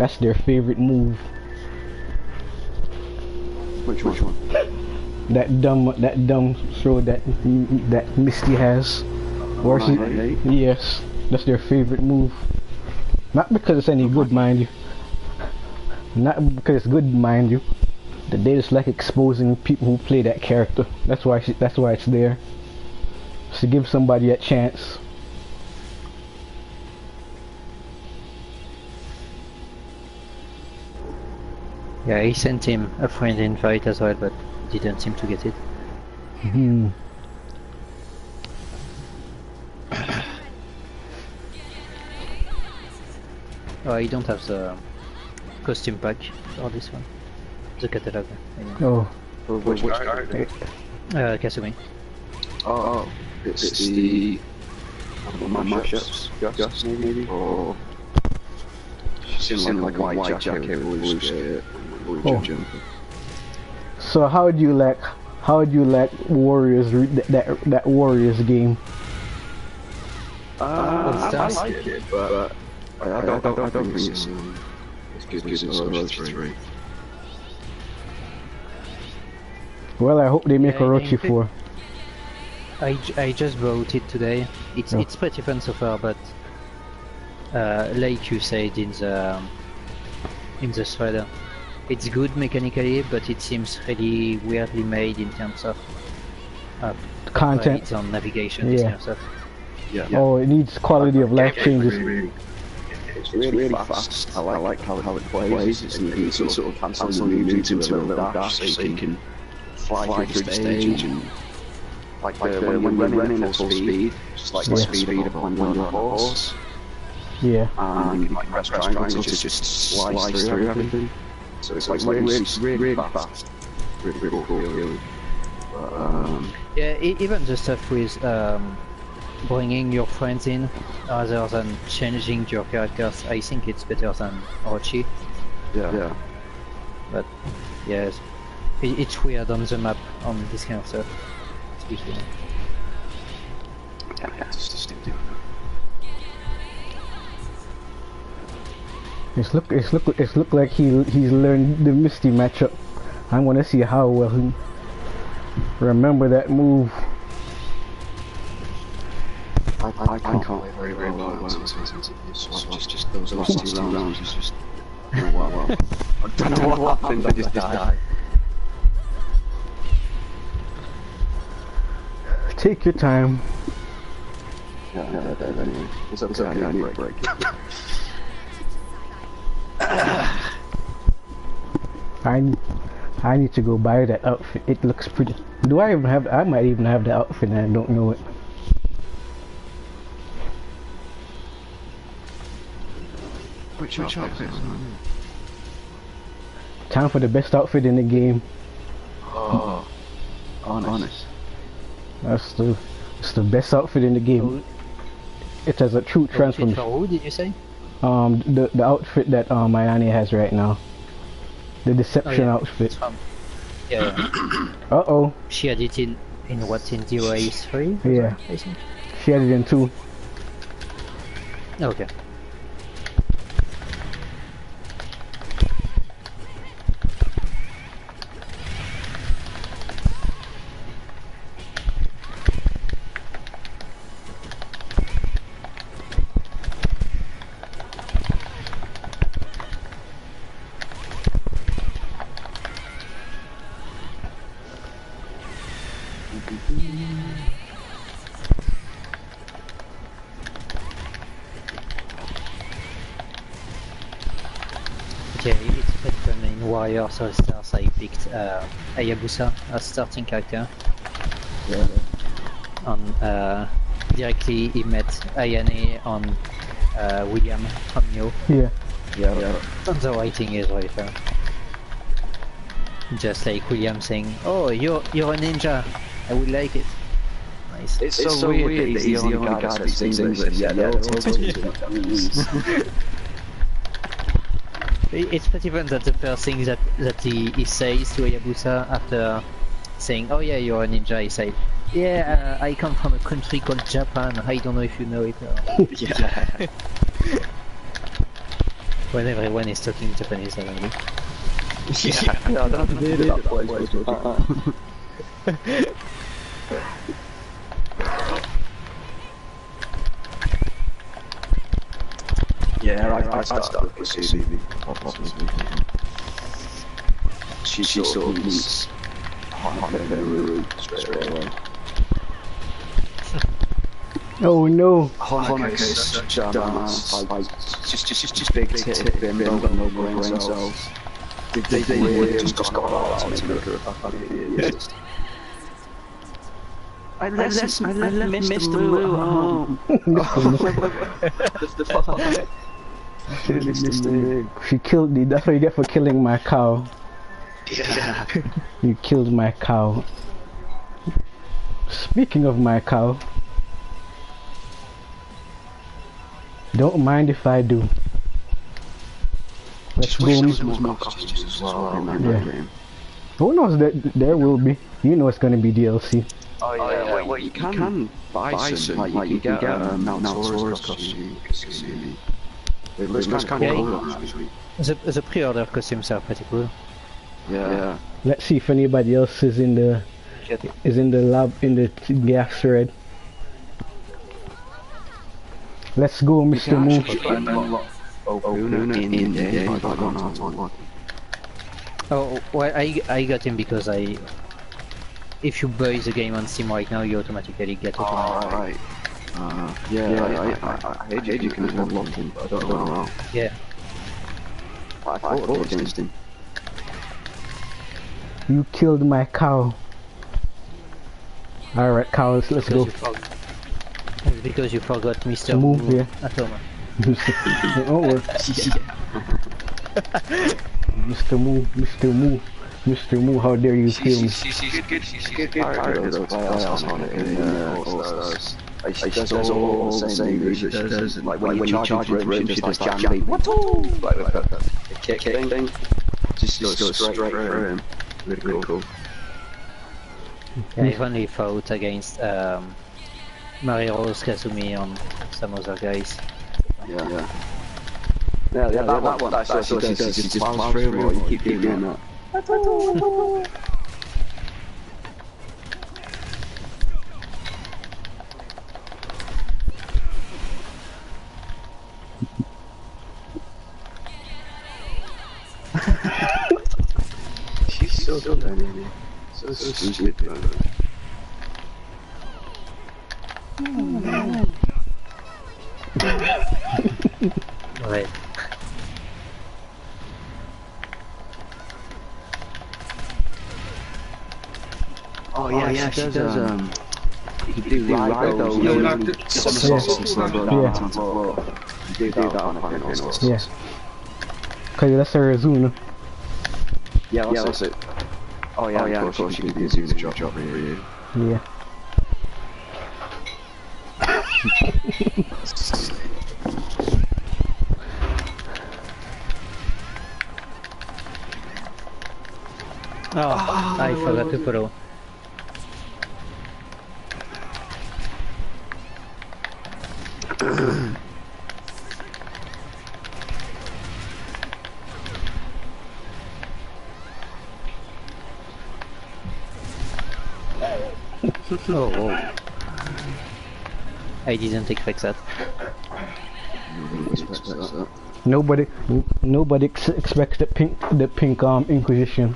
That's their favorite move. Which one? That dumb throw that Misty has. Or yes, that's their favorite move. Not because it's any good, mind you. Not because it's good, mind you. They just like exposing people who play that character. That's why it's there. Just to give somebody a chance. Yeah, he sent him a friend invite as well, but didn't seem to get it. Hmm. Oh, I don't have the costume pack for this one. The catalog. Anyway. Oh. Which card? Kasumi. Oh, it's the mashups. Gus, maybe? Or she's in like a white jacket with blue skirt. So how do you like Warriors that Warriors game? I like it, but I don't think it's good as Orochi 3. Well, I hope they make Orochi 4. I just bought it today. It's pretty fun so far, but like you said in the thread, it's good mechanically, but it seems really weirdly made in terms of content on navigation, this kind of stuff. Yeah. Oh, it needs quality of life changes. It's really fast. I like how it plays. It's sort of cancel moves into a little dash so you can fly through the stage and like when you're running at full speed, just like the speed of when you're on a horse. Yeah. And you can like press triangle to just slice through everything. So it's like really fast. Really cool, really. Yeah, even the stuff with bringing your friends in rather than changing your characters, I think it's better than Orochi. Yeah. But yes, it's weird on the map on this kind of stuff. Especially. Yeah, it's just stupid. It's look like he's learned the Misty matchup. I want to see how well he remember that move. I can't play very well. Just those last 2 rounds is just wow. I don't know what happened. I just died. Take your time. Yeah, anyway. It's okay, I need a break. I need to go buy that outfit. It looks pretty. Do I even have? I might even have the outfit and I don't know it. Which outfit? Time for the best outfit in the game. Oh, honest. It's the best outfit in the game. It has a true transformation. For who did you say? The outfit that Mayane has right now. The deception outfit. Yeah. Uh-oh. She had it in what, in DOA 3? Yeah. I think. She had it in 2. Okay. Yeah, it's pretty fun in Warrior Soul Stars. I picked Hayabusa as starting character. Yeah. And directly he met Ayane on William from Nioh. Yeah. And the writing is very fun. Just like William saying, "Oh, you're a ninja. I would like it." Nice. It's so weird that he's the only guy that speaks English. Yeah, It's pretty fun that the first thing that he says to Hayabusa after saying, "Oh yeah, you're a ninja," he said, "Yeah, I come from a country called Japan. I don't know if you know it." Yeah. When everyone is talking Japanese suddenly. Yeah, that place. Yeah, I started with Kasumi. She sort of meets Honoru straight away. Oh no! Honoru is such a dumbass. Like, just big titted bimbo with no brain cells. They really just got out to make her a fucking idiot. I left Mr. Moo at home. The fuck? Mr. Moo. She killed me. That's what you get for killing my cow. Yeah. You killed my cow. Speaking of my cow, don't mind if I do. Let's go. Yeah. Who knows that there will be? You know it's gonna be DLC. Oh yeah, well you can buy some, like you can get Mount Taurus costume. Those kind of cool. The pre-order costumes are pretty cool. Yeah. Let's see if anybody else is in the lab in the gas thread. Let's go, Mr. Moo. In the game. Oh, well, I got him because if you buy the game on Steam right now, you automatically get it. Right. I heard you can unlock him, but I don't know how. Yeah. I fought against him. You killed my cow. Alright, cows, let's go. It's because you forgot Mr. Moo, Moo yeah. at home. Mr. Moo, how dare you kill me? She's good character though, playoffs on it in All-Stars. Like, she does all the same moves that she does, like when you charge for him, she just like jam like with the kick thing. Just goes straight through him. Really cool. Yeah, I've only fought against Mariros, Kasumi, and some other guys. Yeah, that one, that's what she does, she just plows through him, or you keep doing that. She's so good, man. So stupid, man. Right. Oh yeah, she does, you do Raido, Yeah. You do that on a also. Yeah. Cause that's a Razuna. Yeah, that's it. Oh yeah, of course you can do Zuna drop here. Yeah. Oh, I forgot to follow. Oh. I didn't expect that. Nobody expects the pink Inquisition.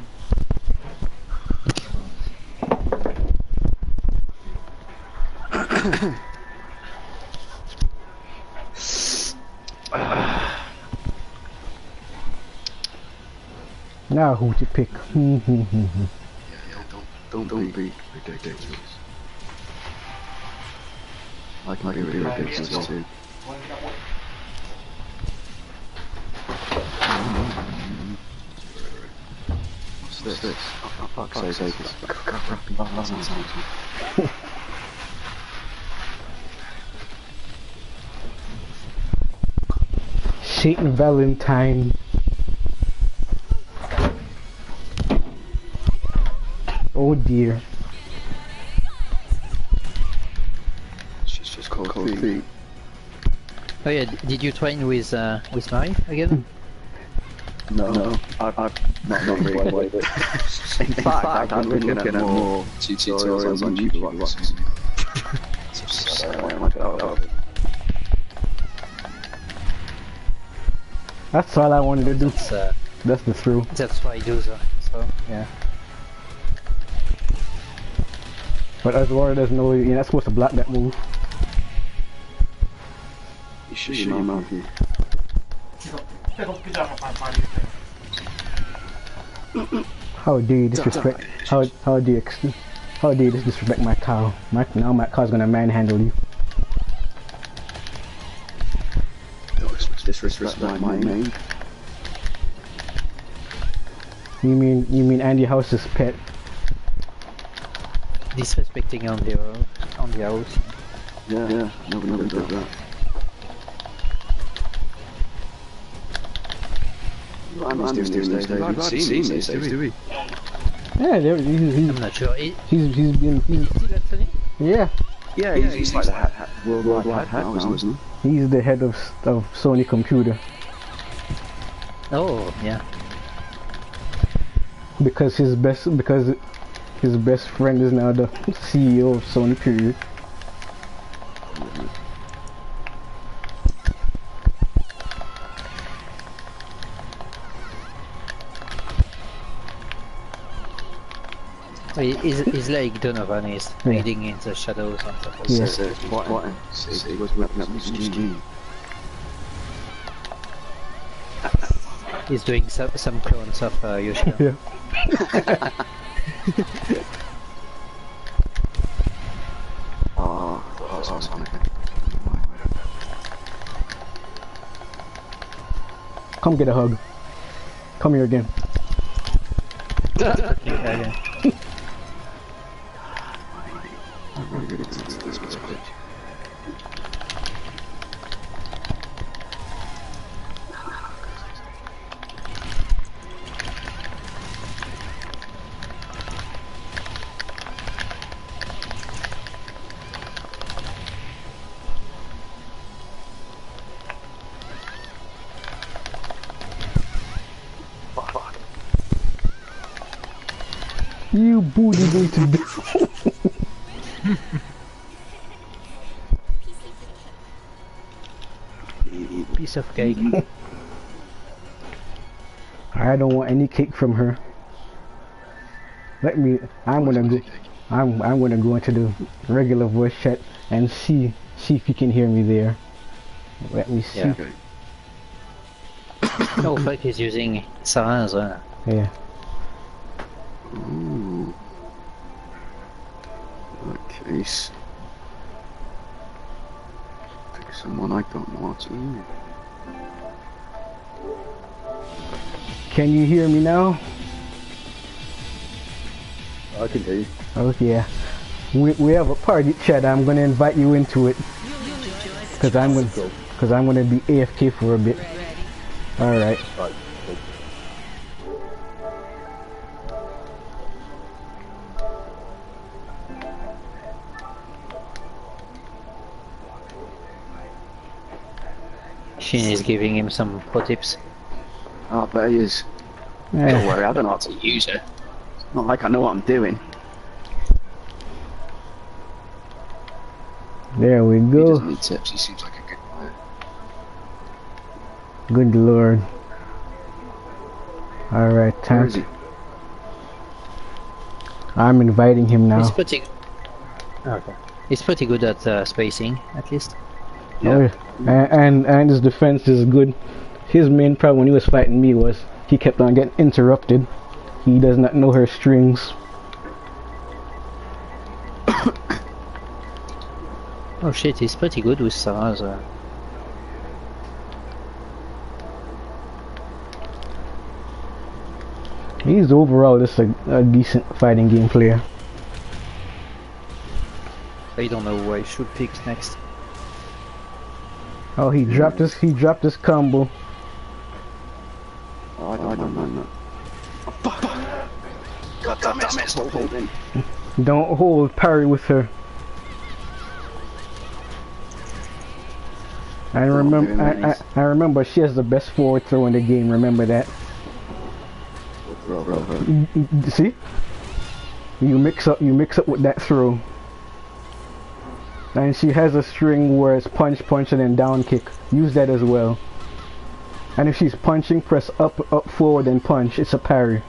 Now who to pick? Don't be ridiculous. I can be ridiculous too. What's this? Oh, fuck's sake, it's crappy balance. Satan Valentine. Oh dear. She's just cold feet. Oh yeah, did you train with Mari again? No, I've not really played it. In fact, I've been looking at more tutorials on YouTube. That's all I wanted to do. That's the thrill. That's why I do that. So yeah. But as Laura doesn't know, you're not supposed to block that move. You should know, Matthew. How dare you disrespect? How dare you disrespect my cow? Now my cow's gonna manhandle you. Disrespect my name. You mean Andy House's pet? Disrespecting on the house. Yeah, nobody does that. Andy's doing these days. I've seen these days, do we? Yeah, I'm not sure. he's been Still at Sony? yeah. Yeah, he's like the worldwide head now, isn't he? He's the head of Sony Computer Oh yeah. because his best friend is now the CEO of Sony. Period. He's like Donovan is hiding in the shadows on top of Yes. What? He was ripping up his jeans. He's doing some clones of Yoshida. Yeah. Oh, that's awesome. Come get a hug. Come here again. Okay. You booty need to do. Piece of cake. I don't want any cake from her. I'm gonna go into the regular voice chat and see if you can hear me there. Let me see. Yeah. Oh fuck, he's using Sarah as well. Yeah. Ooh. That case. Pick someone I don't know what to do. Can you hear me now? I can hear you. Oh yeah. We have a party chat. I'm gonna invite you into it. Cause I'm gonna be AFK for a bit. All right. Right. Shin is giving him some pro tips. Oh, I bet he is. Yeah. Don't worry, I don't know how to use it. Not like I know what I'm doing. There we He go. doesn't need tips, he seems like a good player. Good lord. All right, Where time. is he? I'm inviting him now. He's pretty. Okay. He's pretty good at spacing, at least. Oh, yeah. And his defense is good. His main problem when he was fighting me was he kept on getting interrupted. He does not know her strings. Oh shit, he's pretty good with Sarah as well. He's overall just a decent fighting game player. I don't know who I should pick next. Oh, he dropped his combo. Oh, I don't mind that. Oh, fuck! God damn it, stop holding. Don't hold, parry with her. I remember she has the best forward throw in the game. Remember that. See? You mix up with that throw. And she has a string where it's punch, punch, and then down kick. Use that as well. And if she's punching, press up, forward, and punch. It's a parry.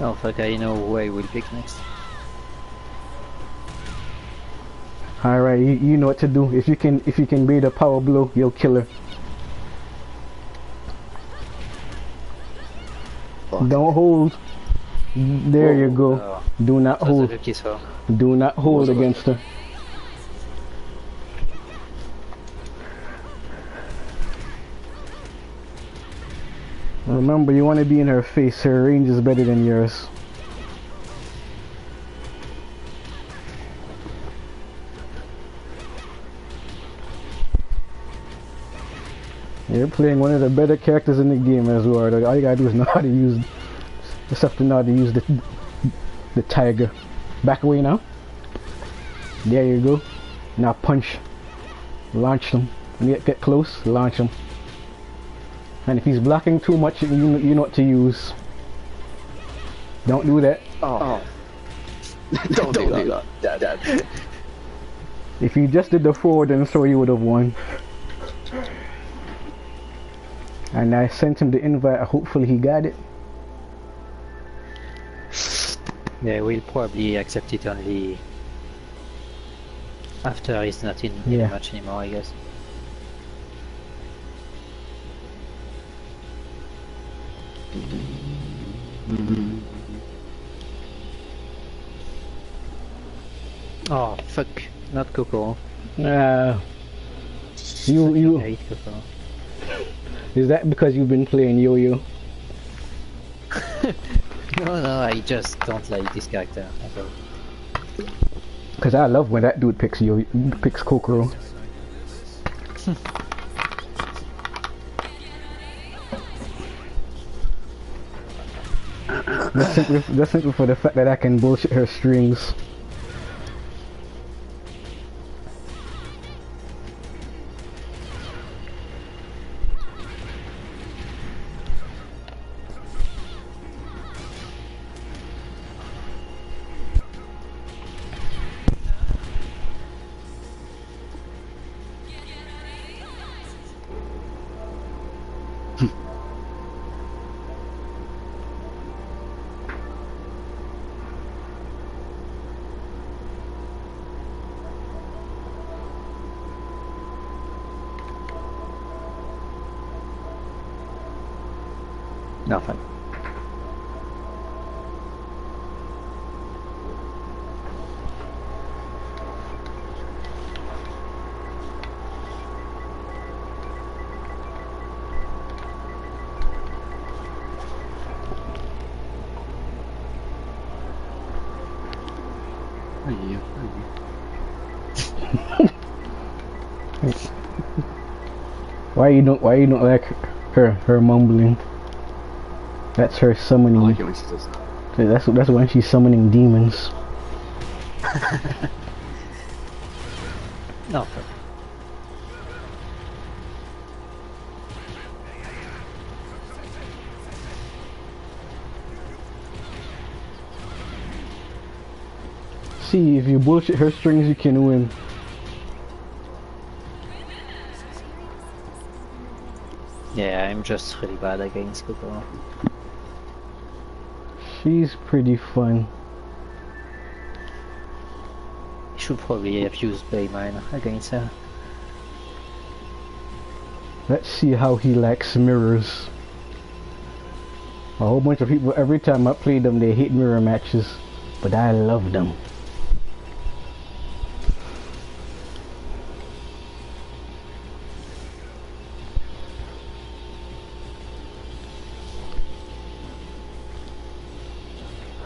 Oh fuck, I know who I will pick next. Alright, you know what to do. If you can bait a power blow, you'll kill her. Fuck. Don't hold. There you go. Oh, Do not that was a hold. lucky throw. Do not hold against her. Remember, you want to be in her face. Her range is better than yours. You're playing one of the better characters in the game as well. All you gotta do is know how to use. Just have to know how to use the tiger. Back away now. There you go. Now punch. Launch them. When you get close, launch them. And if he's blocking too much, you know what to use. Don't do that. Oh. Don't do that. Dad. If you just did the forward and throw, you would have won. And I sent him the invite. Hopefully he got it. Yeah, we'll probably accept it only after he's not in the match anymore, I guess. Oh fuck, not Coco. You I hate Coco. Is that because you've been playing Yo-Yo? No, I just don't like this character at all. Because I love when that dude picks Kokoro. Just simply for the fact that I can bullshit her strings. Nothing. Why you don't like her mumbling? That's her summoning. I like it when she does that. That's when she's summoning demons. Nothing. See, if you bullshit her strings, you can win. Yeah, I'm just really bad against Coco. She's pretty fun. I should probably have used Baymine against her. Let's see how he likes mirrors. A whole bunch of people, every time I play them, they hate mirror matches. But I love them.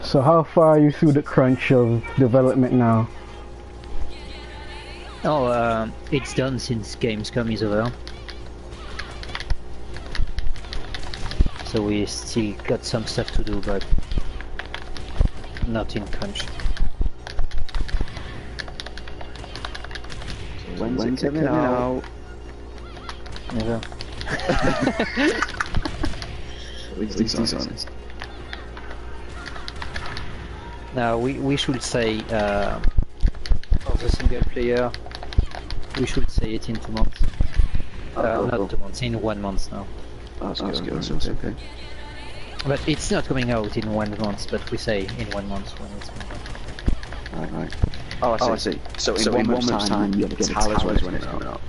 So how far are you through the crunch of development now? Oh, it's done since Gamescom is over. So we still got some stuff to do, but not in crunch. When's it coming out? Never. At least he's honest. Now we should say for the single player, we should say it in 2 months. Not 2 months, in 1 month now. That's good. That's okay. But it's not coming out in 1 month, but we say in 1 month when it's coming out. Right. Oh, I see. So in 1 month's time, you'll tell us when it's coming out.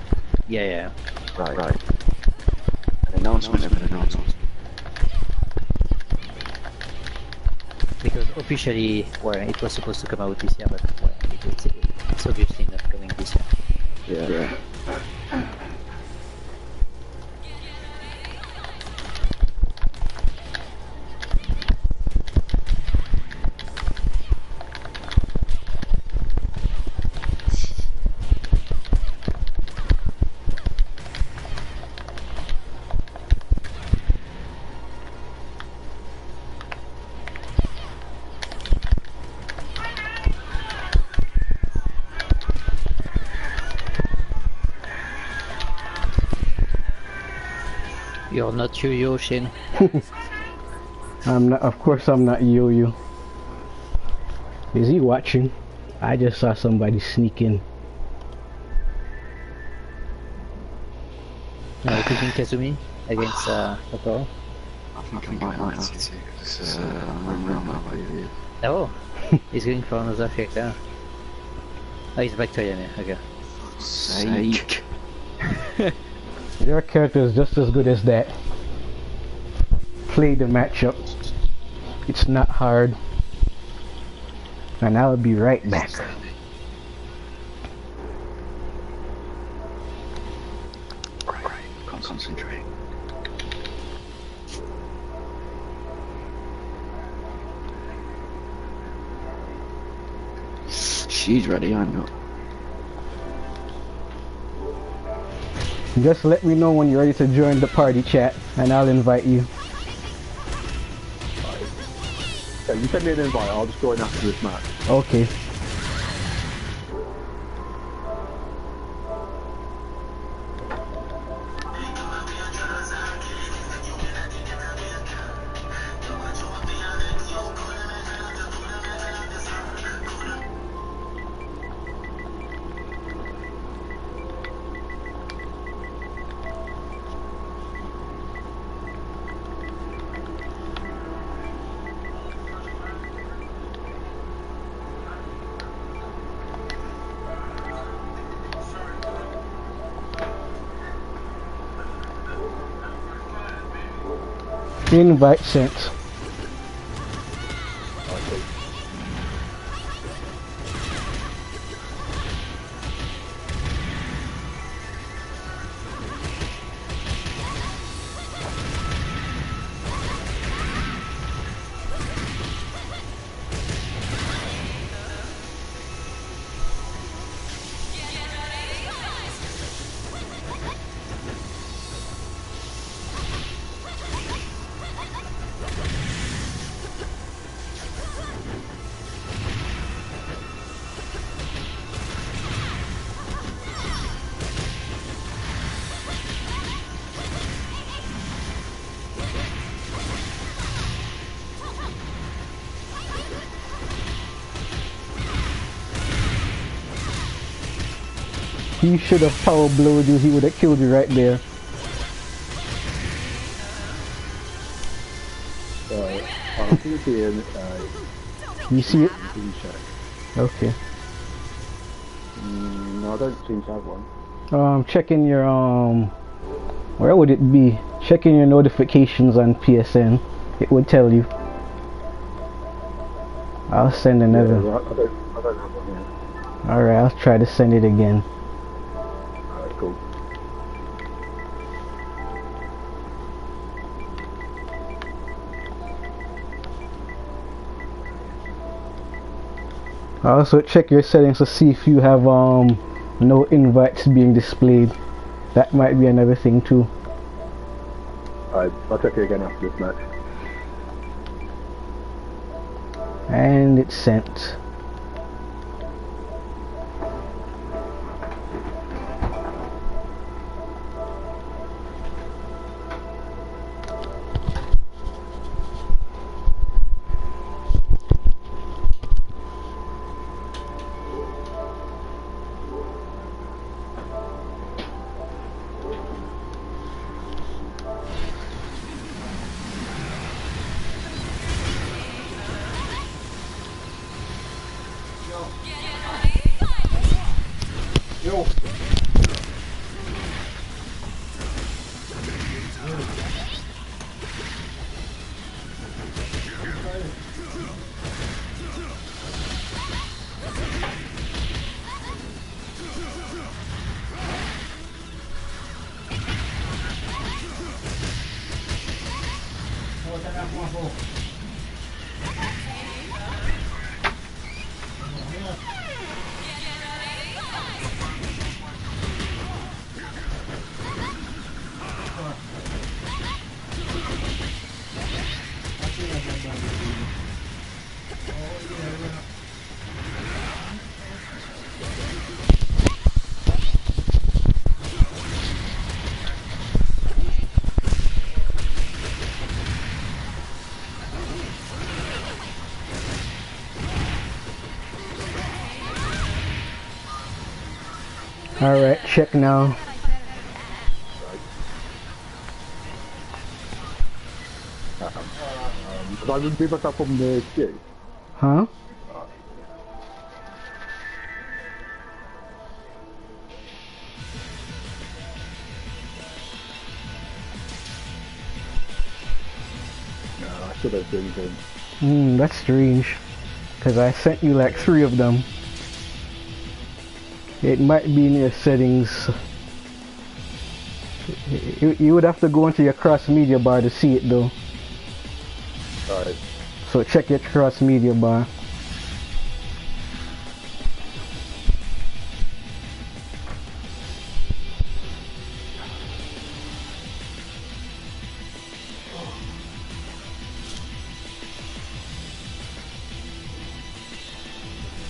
Yeah. Right. An announcement of an announcement. Because officially, well, it was supposed to come out this year, but well, it's obviously not coming this year. Yeah. You're not Yo-Yo, Shin. I'm not. Of course, I'm not Yo-Yo. Is he watching? I just saw somebody sneak in. Picking Kazumi against Okoro. I think I might have to, because I'm around that way. Oh, he's going for another factor. Oh, he's back to Yami, okay. Sake. Your character is just as good as that. Play the matchup. It's not hard. And I'll be right back. Right. Concentrate. She's ready, I'm not. Just let me know when you're ready to join the party chat, and I'll invite you. Okay, you send me an invite, I'll just join after this match. Okay. Invite sent. He should have power blowed you, he would have killed you right there. I'll see it in, You see it? check. Okay. No, I don't seem to have one. Checking your, where would it be? Checking your notifications on PSN. It would tell you. I'll send another. Yeah, I don't have one yet. Alright, I'll try to send it again. Alright, cool. Also check your settings to see if you have no invites being displayed. That might be another thing too. Alright, I'll check it again after this match. And it's sent. Alright, check now. But I wouldn't be myself from the queue. Huh? No, I should have been good. That's strange. Cause I sent you like 3 of them. It might be in your settings. You would have to go into your cross media bar to see it though. Alright. So check your cross media bar.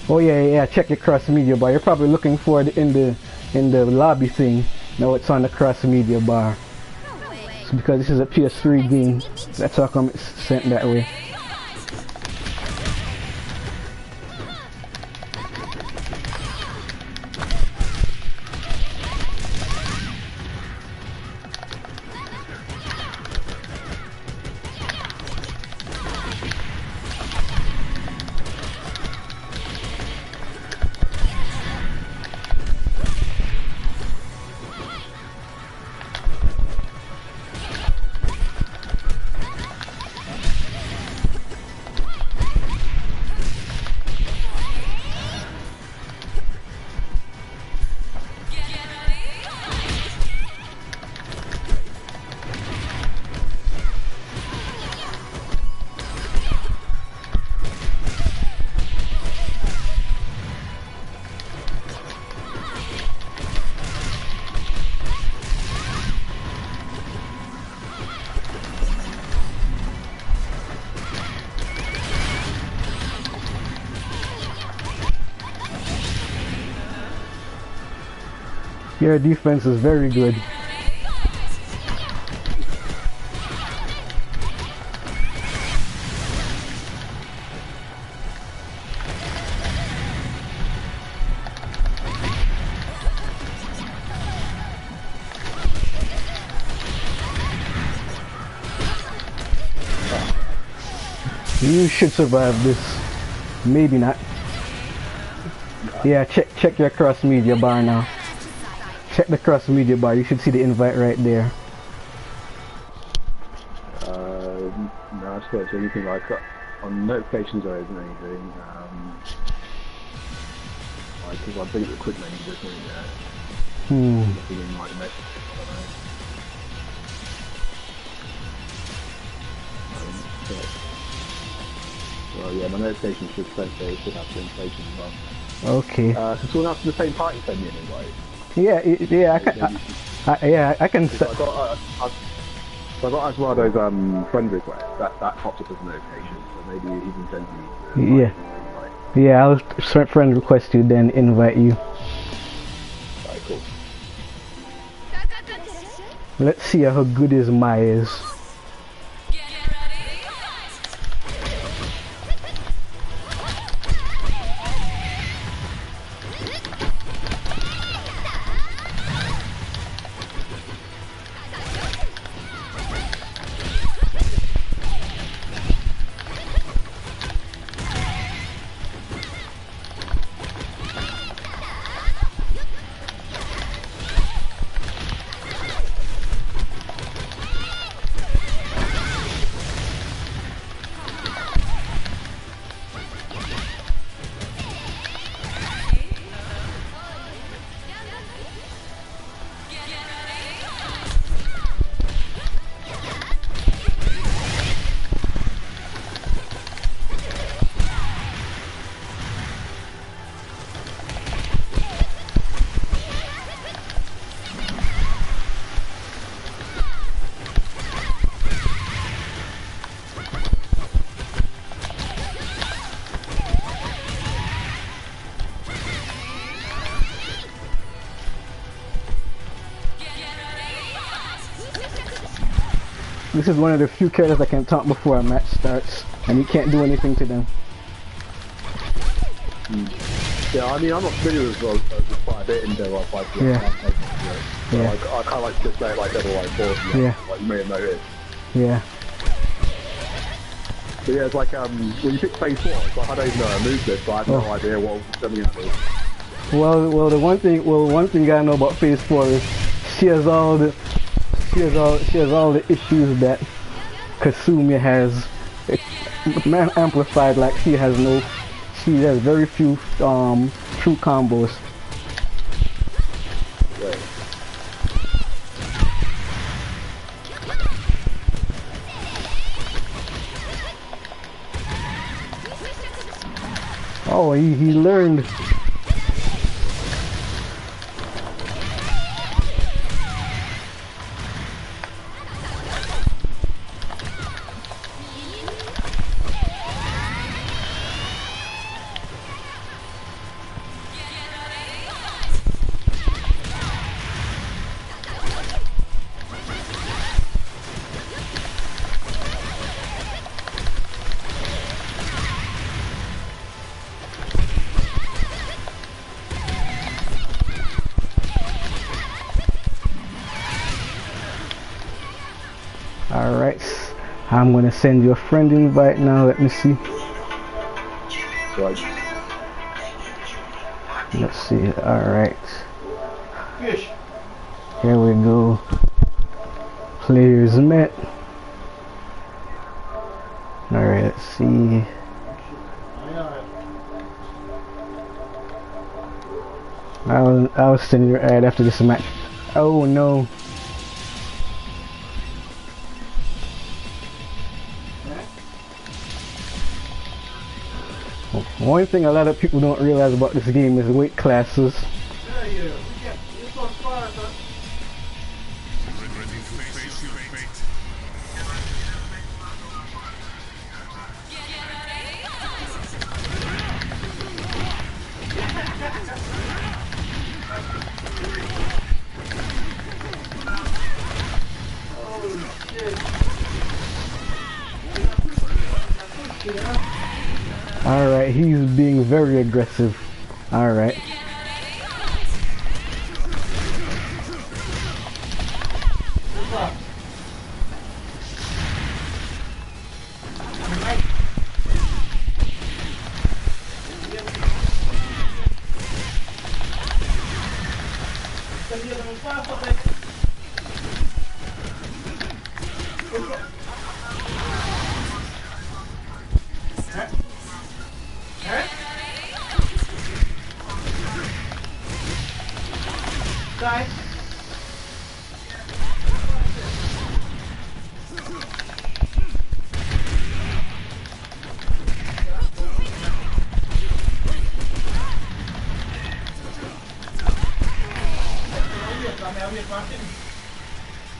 Oh yeah, check your cross media bar. You're probably looking for it in the lobby thing. No, it's on the cross media bar. It's because this is a PS3 game. That's how come it's sent that way. Your defense is very good. You should survive this. Maybe not. Yeah, check your cross media bar now. Check the cross media bar, you should see the invite right there. No, I suppose anything like that. On notifications there isn't anything. Because I think the quick menu doesn't nothing in like the message. Well, yeah, my notifications should say they should have the information as well. Okay. So someone else from the same party send me an invite. Yeah, I can. I got as well those friend requests. That pops up as a notification, so maybe it even sends me. Yeah, I'll friend request you, then invite you. Right, cool. Let's see how good his Mai is. This is one of the few characters I can talk before a match starts, and you can't do anything to them. Yeah, I mean, I'm not familiar with quite a bit in Devil May Cry 5. Yeah. I kind of like to say it like Devil May Cry 4. Yeah. Like you may have noticed. Yeah. But yeah, it's like when you pick phase 4, it's like I don't even know a move list, so I have no idea what I'm jumping into. Well, the one thing I know about phase 4 is she has all the issues that Kasumi has amplified. Like she has very few true combos. Right. Oh, he learned. Alright, I'm gonna send you a friend invite now. Let me see. Right. Let's see. Alright. Here we go. Players met. Alright, let's see. I'll send you right after this match. Oh no. One thing a lot of people don't realize about this game is weight classes. Alright, he's being very aggressive. Alright.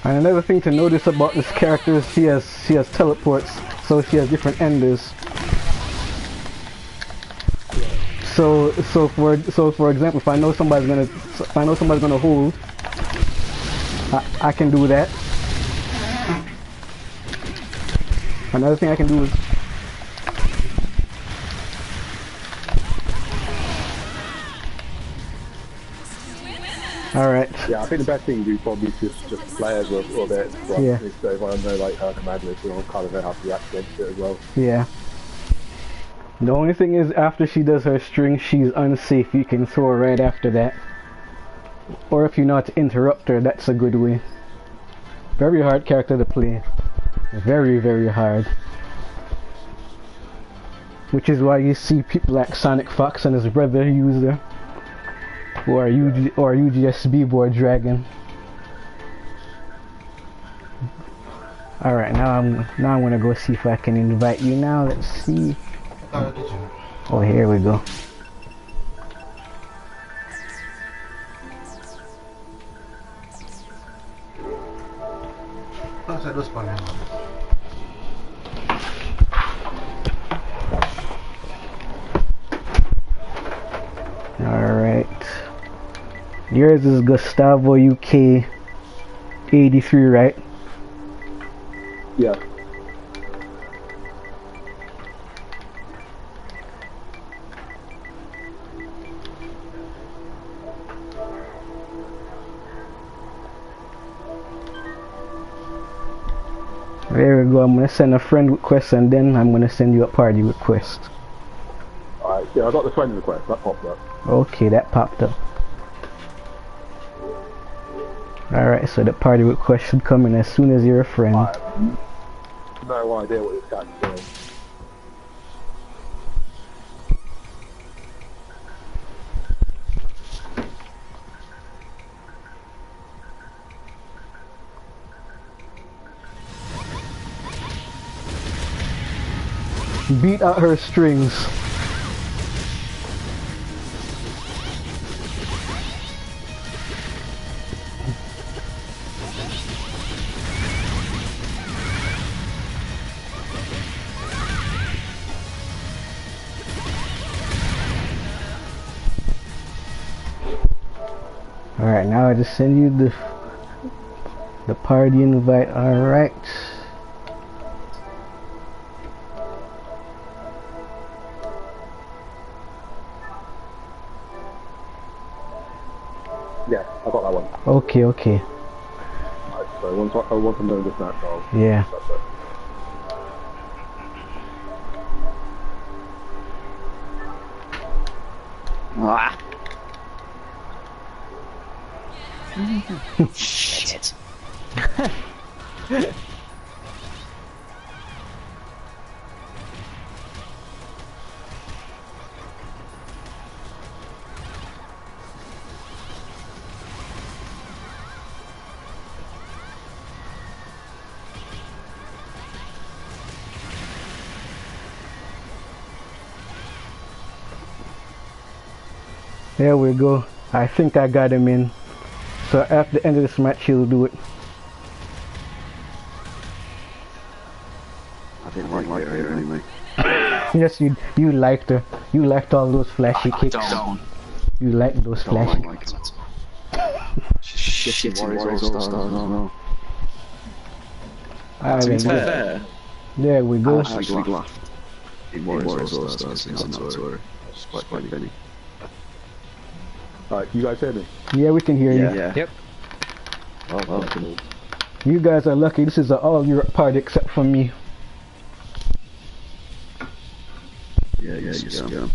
And another thing to notice about this character is she has teleports, so she has different enders. So for example, if I know somebody's gonna hold, I can do that. Another thing I can do is alright. Yeah, I think the best thing to do probably is just play as a little bit. Yeah. So if I know like her command list, I'll kind of know how to react against it as well. Yeah. The only thing is, after she does her string, she's unsafe. You can throw her right after that. Or if you know how to interrupt her, that's a good way. Very hard character to play. Very, very hard. Which is why you see people like Sonic Fox and his brother use her. Or UGSB Board Dragon. Alright, now I'm gonna go see if I can invite you now. Let's see. Oh, here we go. Alright. Yours is Gustavo UK 83, right? Yeah. There we go. I'm gonna send a friend request and then I'm gonna send you a party request. Alright, yeah, I got the friend request, that popped up. Okay, that popped up. Alright, so the party request should come in as soon as you're a friend. I have no idea what this guy's doing. Beat out her strings. Alright, now I just send you the party invite. Alright. Yeah, I got that one. Okay, okay. Right, so once I'm done with this match, I'll... Yeah. That's it. Ah. Shit. There we go. I think I got him in. So at the end of this match, he'll do it. I didn't like her anyway. Yes, you liked her. You liked all those flashy kicks. Don't. You liked those flashy. Like it. Shit, Warriors All Stars, no. To be fair, There we go. I actually laughed. In Warriors All Stars, it's not Tour. It's quite funny. Alright, you guys hear me? Yeah, we can hear you. Yeah. Yep. Oh, cool. You guys are lucky. This is an all-Europe party except for me. Yeah, yeah.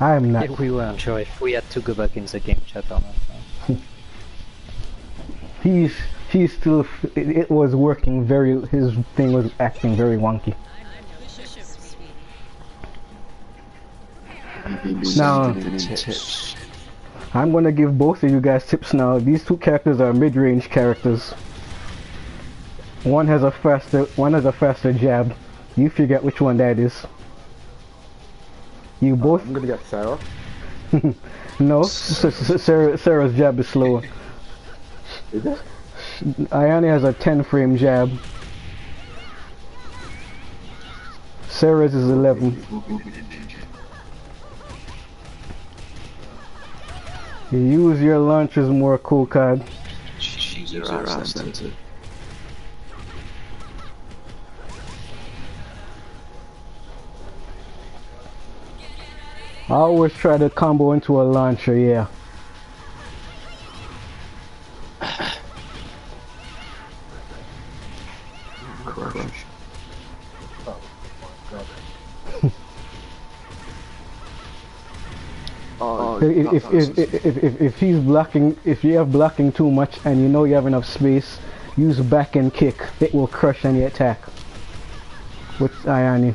I'm not. Yeah, we weren't sure if we had to go back in the game chat or not. He's still. It was working very. His thing was acting very wonky. Now, Tips. I'm gonna give both of you guys tips now. These two characters are mid-range characters. One has a faster jab. You figure out which one that is. You both. I'm gonna get Sarah. No, Sarah's jab is slower. Is it? Ayane has a 10-frame jab. Sarah's is 11. You use your launchers more, cool card. She's your ass then too. I always try to combo into a launcher, yeah. Crush. If he's blocking, if you have blocking too much and you know you have enough space, use back and kick. It will crush any attack. With Ayane.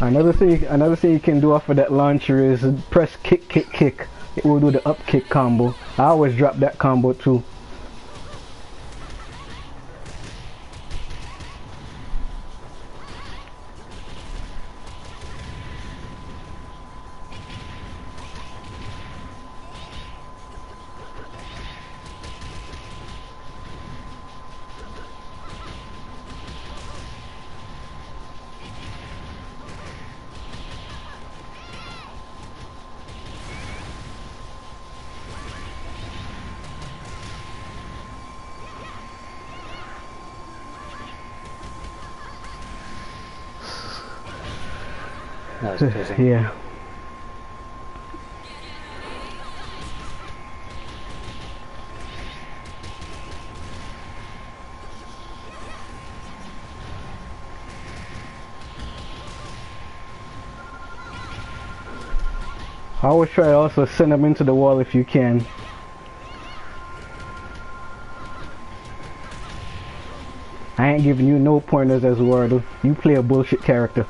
Another thing you can do off of that launcher is press kick, kick, kick. It will do the up kick combo. I always drop that combo too. That was crazy. Yeah. I always try to also send them into the wall if you can. I ain't giving you no pointers as Wardle. You play a bullshit character.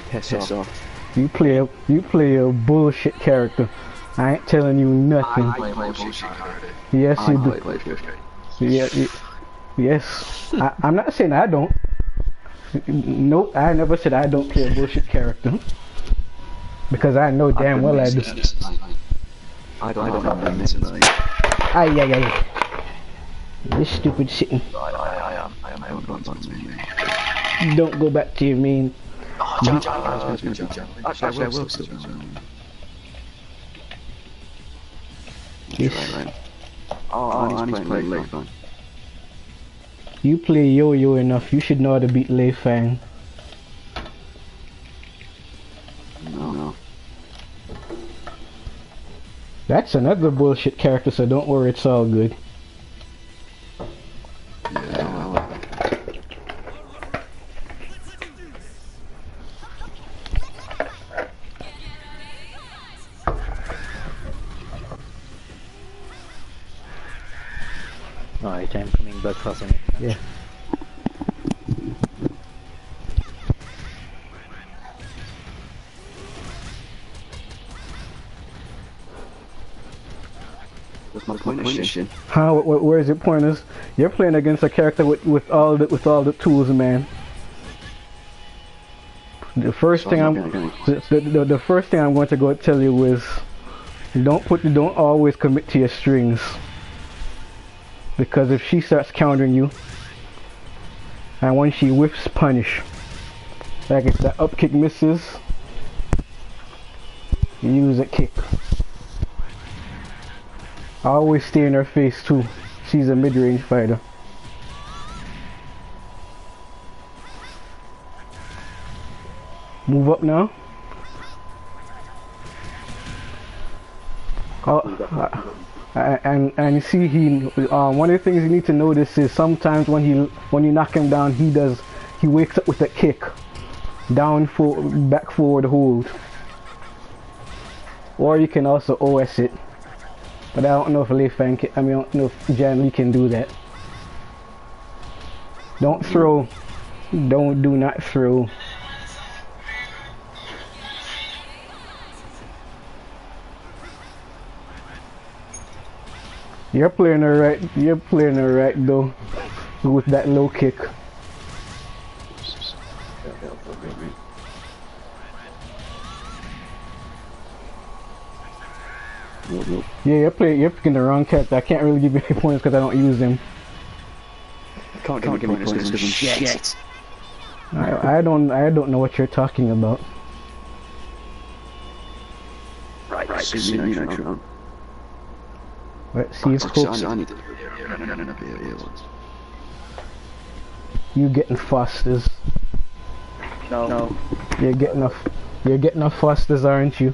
Piss off. You play a bullshit character. I ain't telling you nothing. I play bullshit character. Yes, you do. play bullshit. Yeah, yes. I'm not saying I don't. Nope, I never said I don't play a bullshit character. Because I know damn well I do. I don't have that tonight. Ay. This stupid shit. I am going back to me. Don't go back to your main. Actually, I will still. Yes. I need to play late. You play yo-yo enough, you should know how to beat Lei Fang. No. That's another bullshit character, so don't worry, it's all good. Alright, I'm coming back for some. Yeah. What's my point? Huh? Where's your pointers? You're playing against a character with all the tools, man. The first thing the first thing I'm going to go tell you is don't always commit to your strings. Because if she starts countering you, and when she whiffs, punish. Like if the up kick misses, use a kick. Always stay in her face too. She's a mid-range fighter. Move up now. And you see, one of the things you need to notice is sometimes when you knock him down, he wakes up with a kick, back forward hold, or you can also OS it. But I don't know if Lei Fang I don't know if Jan Lee can do that. Don't throw. Do not throw. You're playing her right though, with that low kick. Yeah, you're picking the wrong character. I can't really give you any points because I don't use them. Can't give me points because I'm shit. I don't know what you're talking about. Right. See you next round. Let's see if folks. I need to be You getting fosters? No. You're getting a fosters, aren't you?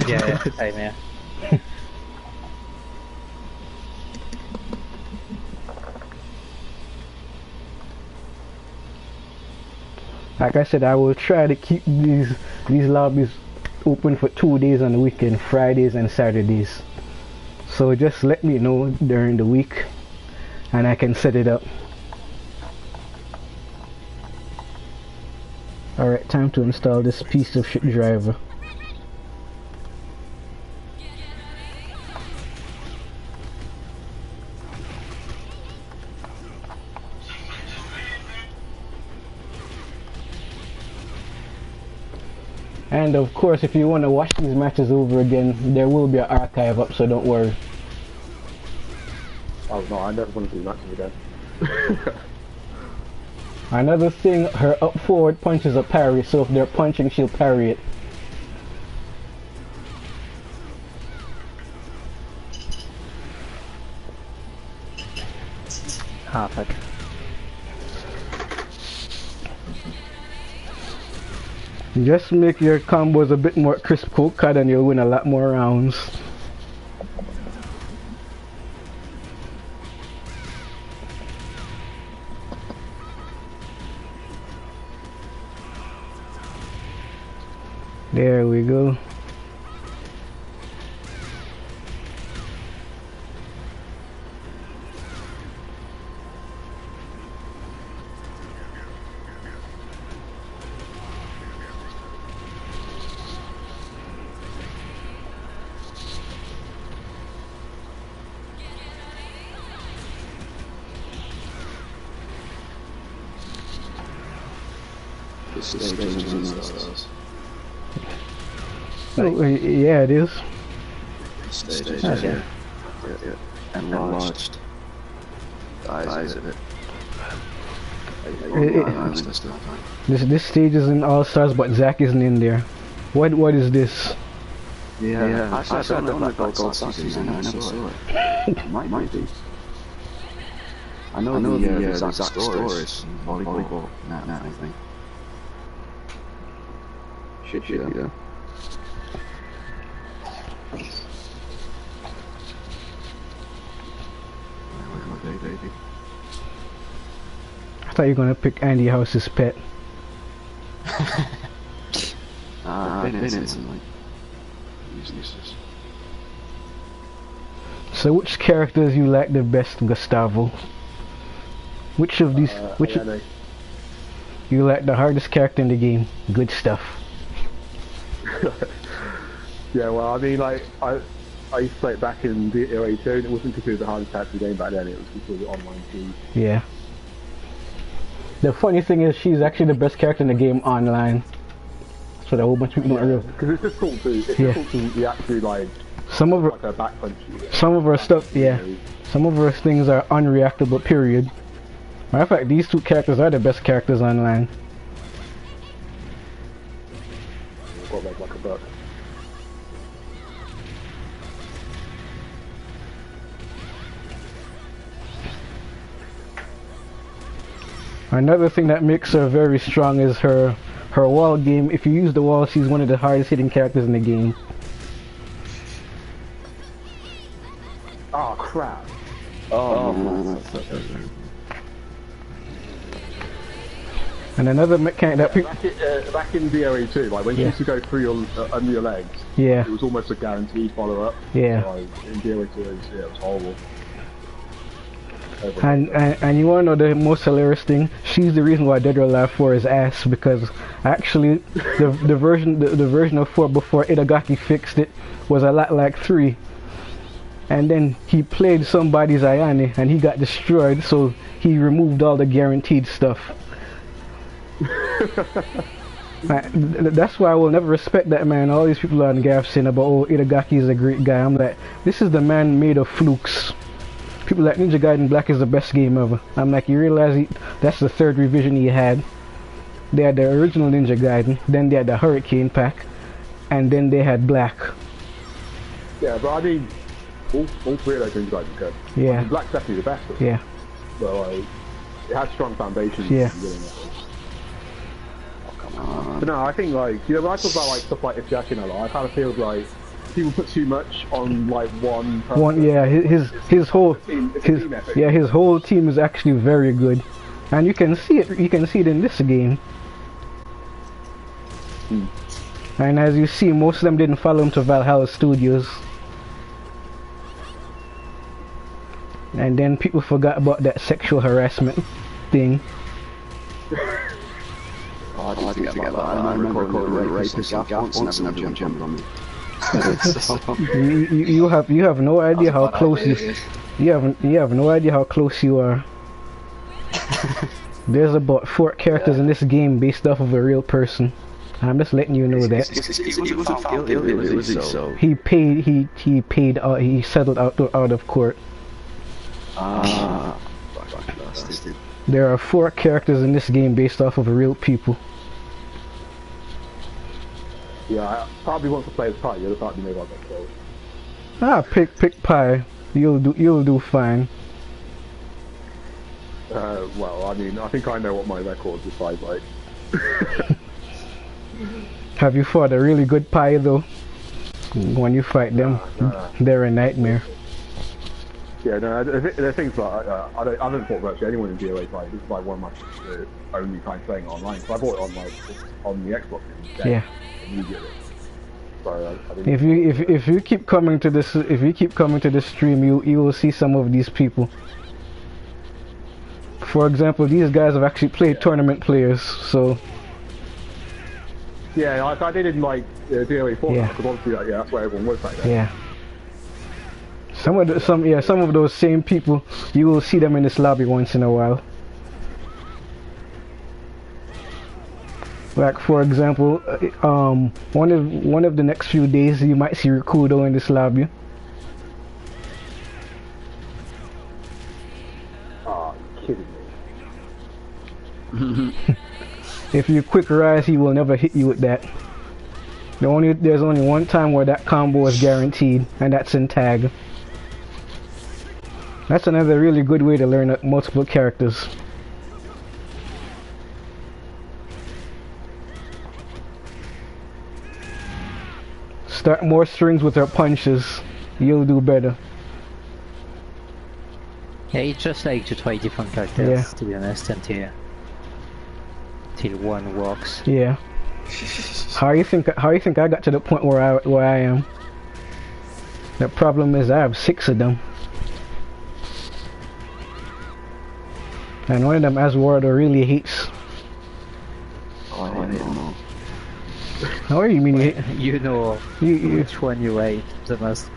Yeah, I'm here. Like I said, I will try to keep these lobbies open for 2 days on the weekend, Fridays and Saturdays. So just let me know during the week and I can set it up. Alright, time to install this piece of shit driver. And of course, if you want to watch these matches over again, there will be an archive up, so don't worry. Oh no, I never want to do matches again. Another thing, her up forward punch is a parry, so if they're punching, she'll parry it. Ah, fuck. Just make your combos a bit more crisp cold cut and you'll win a lot more rounds. There we go. Oh, yeah, it is. Yeah. Enlarged. Eyes of it. This stage is in All Stars, but Zack isn't in there. What is this? Yeah. Actually, I don't know about Gold Season. I never saw it. Might be. I know the exact stories. Volleyball. Nah, I think. Shit, yeah. I thought you were gonna pick Andy House's pet. I've been in some like useless. So which characters you like the best, Gustavo? Which of these you like the hardest character in the game? Good stuff. Yeah, well, I mean, like, I used to play it back in the era 2, and it wasn't because it was the hardest character in the game back then, it was because of the online team. Yeah. The funny thing is, she's actually the best character in the game online. That's what a whole bunch of people don't realize. Because it's just cool to actually, like, some of her, like a back punch. Some of her stuff, yeah. Some of her things are unreactable, period. Matter of fact, these two characters are the best characters online. Got like a buck. Another thing that makes her very strong is her wall game. If you use the wall, she's one of the hardest hitting characters in the game. Oh crap! Oh. And another mechanic that people back in DOA 2, like when you used to go through your under your legs, yeah, it was almost a guaranteed follow up. Yeah. Like, in DOA 2, it was horrible. And you wanna know the most hilarious thing? She's the reason why Dead or Alive 4 is ass, because actually the version of 4 before Itagaki fixed it was a lot like 3. And then he played somebody's Ayane and he got destroyed, so he removed all the guaranteed stuff. That's why I will never respect that man. All these people on Gaff saying about, oh, Itagaki is a great guy. I'm like, this is the man made of flukes. People like Ninja Gaiden Black is the best game ever. I'm like, you realize that's the third revision he had. They had the original Ninja Gaiden, then they had the Hurricane Pack, and then they had Black. Yeah, but I mean, all three of those Ninja Gaiden are good. Yeah. I mean, Black's definitely the best. Yeah. But like, it has strong foundations. Yeah. But no, I think like, you know, when I talk about like stuff like Ifyaki and I kind of feel like people put too much on like one person. Yeah, his whole team is actually very good, and you can see it. You can see it in this game. And as you see, most of them didn't follow him to Valhalla Studios. And then people forgot about that sexual harassment thing. I didn't forget about that. I remember calling a rapist once and everyone jumped on me. You have no idea how close you have no idea how close you are. There's about 4 characters in this game based off of a real person. I'm just letting you know that. He wasn't found guilty, was he? So He settled out of court. Bastard. There are 4 characters in this game based off of real people. Yeah, I probably want to play as Pi. The other part you may want to play. Pick Pi. You'll do fine. Well, I mean, I think I know what my record is like. Have you fought a really good pie though? When you fight them, they're a nightmare. Yeah, no, the things like I haven't fought virtually anyone in DOA fight. This is like one of my only time playing online. So I bought it on on the Xbox. Yeah. Immediately. So I didn't If you keep coming to this stream, you will see some of these people. For example, these guys have actually played tournament players, so. Yeah, like I did in like DOA 4 Yeah. because obviously that's where everyone was back then. Yeah. Some of those same people, you will see them in this lobby once in a while. Like for example, one of the next few days you might see Rikudo in this lobby. Oh, you're kidding me. If you quick rise, he will never hit you with that. There's only one time where that combo is guaranteed, and that's in tag. That's another really good way to learn multiple characters. Start more strings with her punches, you'll do better. Yeah, it's just like to try different characters, to be honest, until one works. Yeah. How you think I got to the point where I am? The problem is I have 6 of them. And one of them, Aswardo, really hates. Oh, I hate them all. How are you mean you hate? You know which one you hate the most.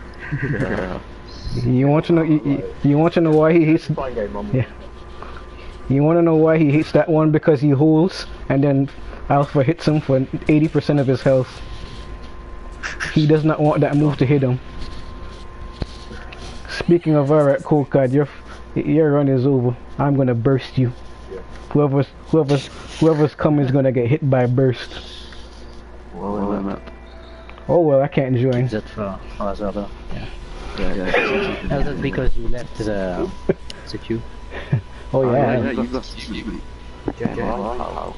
Yeah. You want to know? You want to know why he hates? Fine game, Mum. Yeah. You want to know why he hates that one? Because he holds, and then Alpha hits him for 80% of his health. He does not want that move to hit him. Speaking of alright, Kokad, your run is over. I'm gonna burst you. Yeah. Whoever's coming is gonna get hit by burst. Well, I'm up. Oh well, I can't join. That for Azardo. Yeah. No, that's because you left the queue. Oh yeah. Yeah, you've lost you, mate. Yeah. Wow.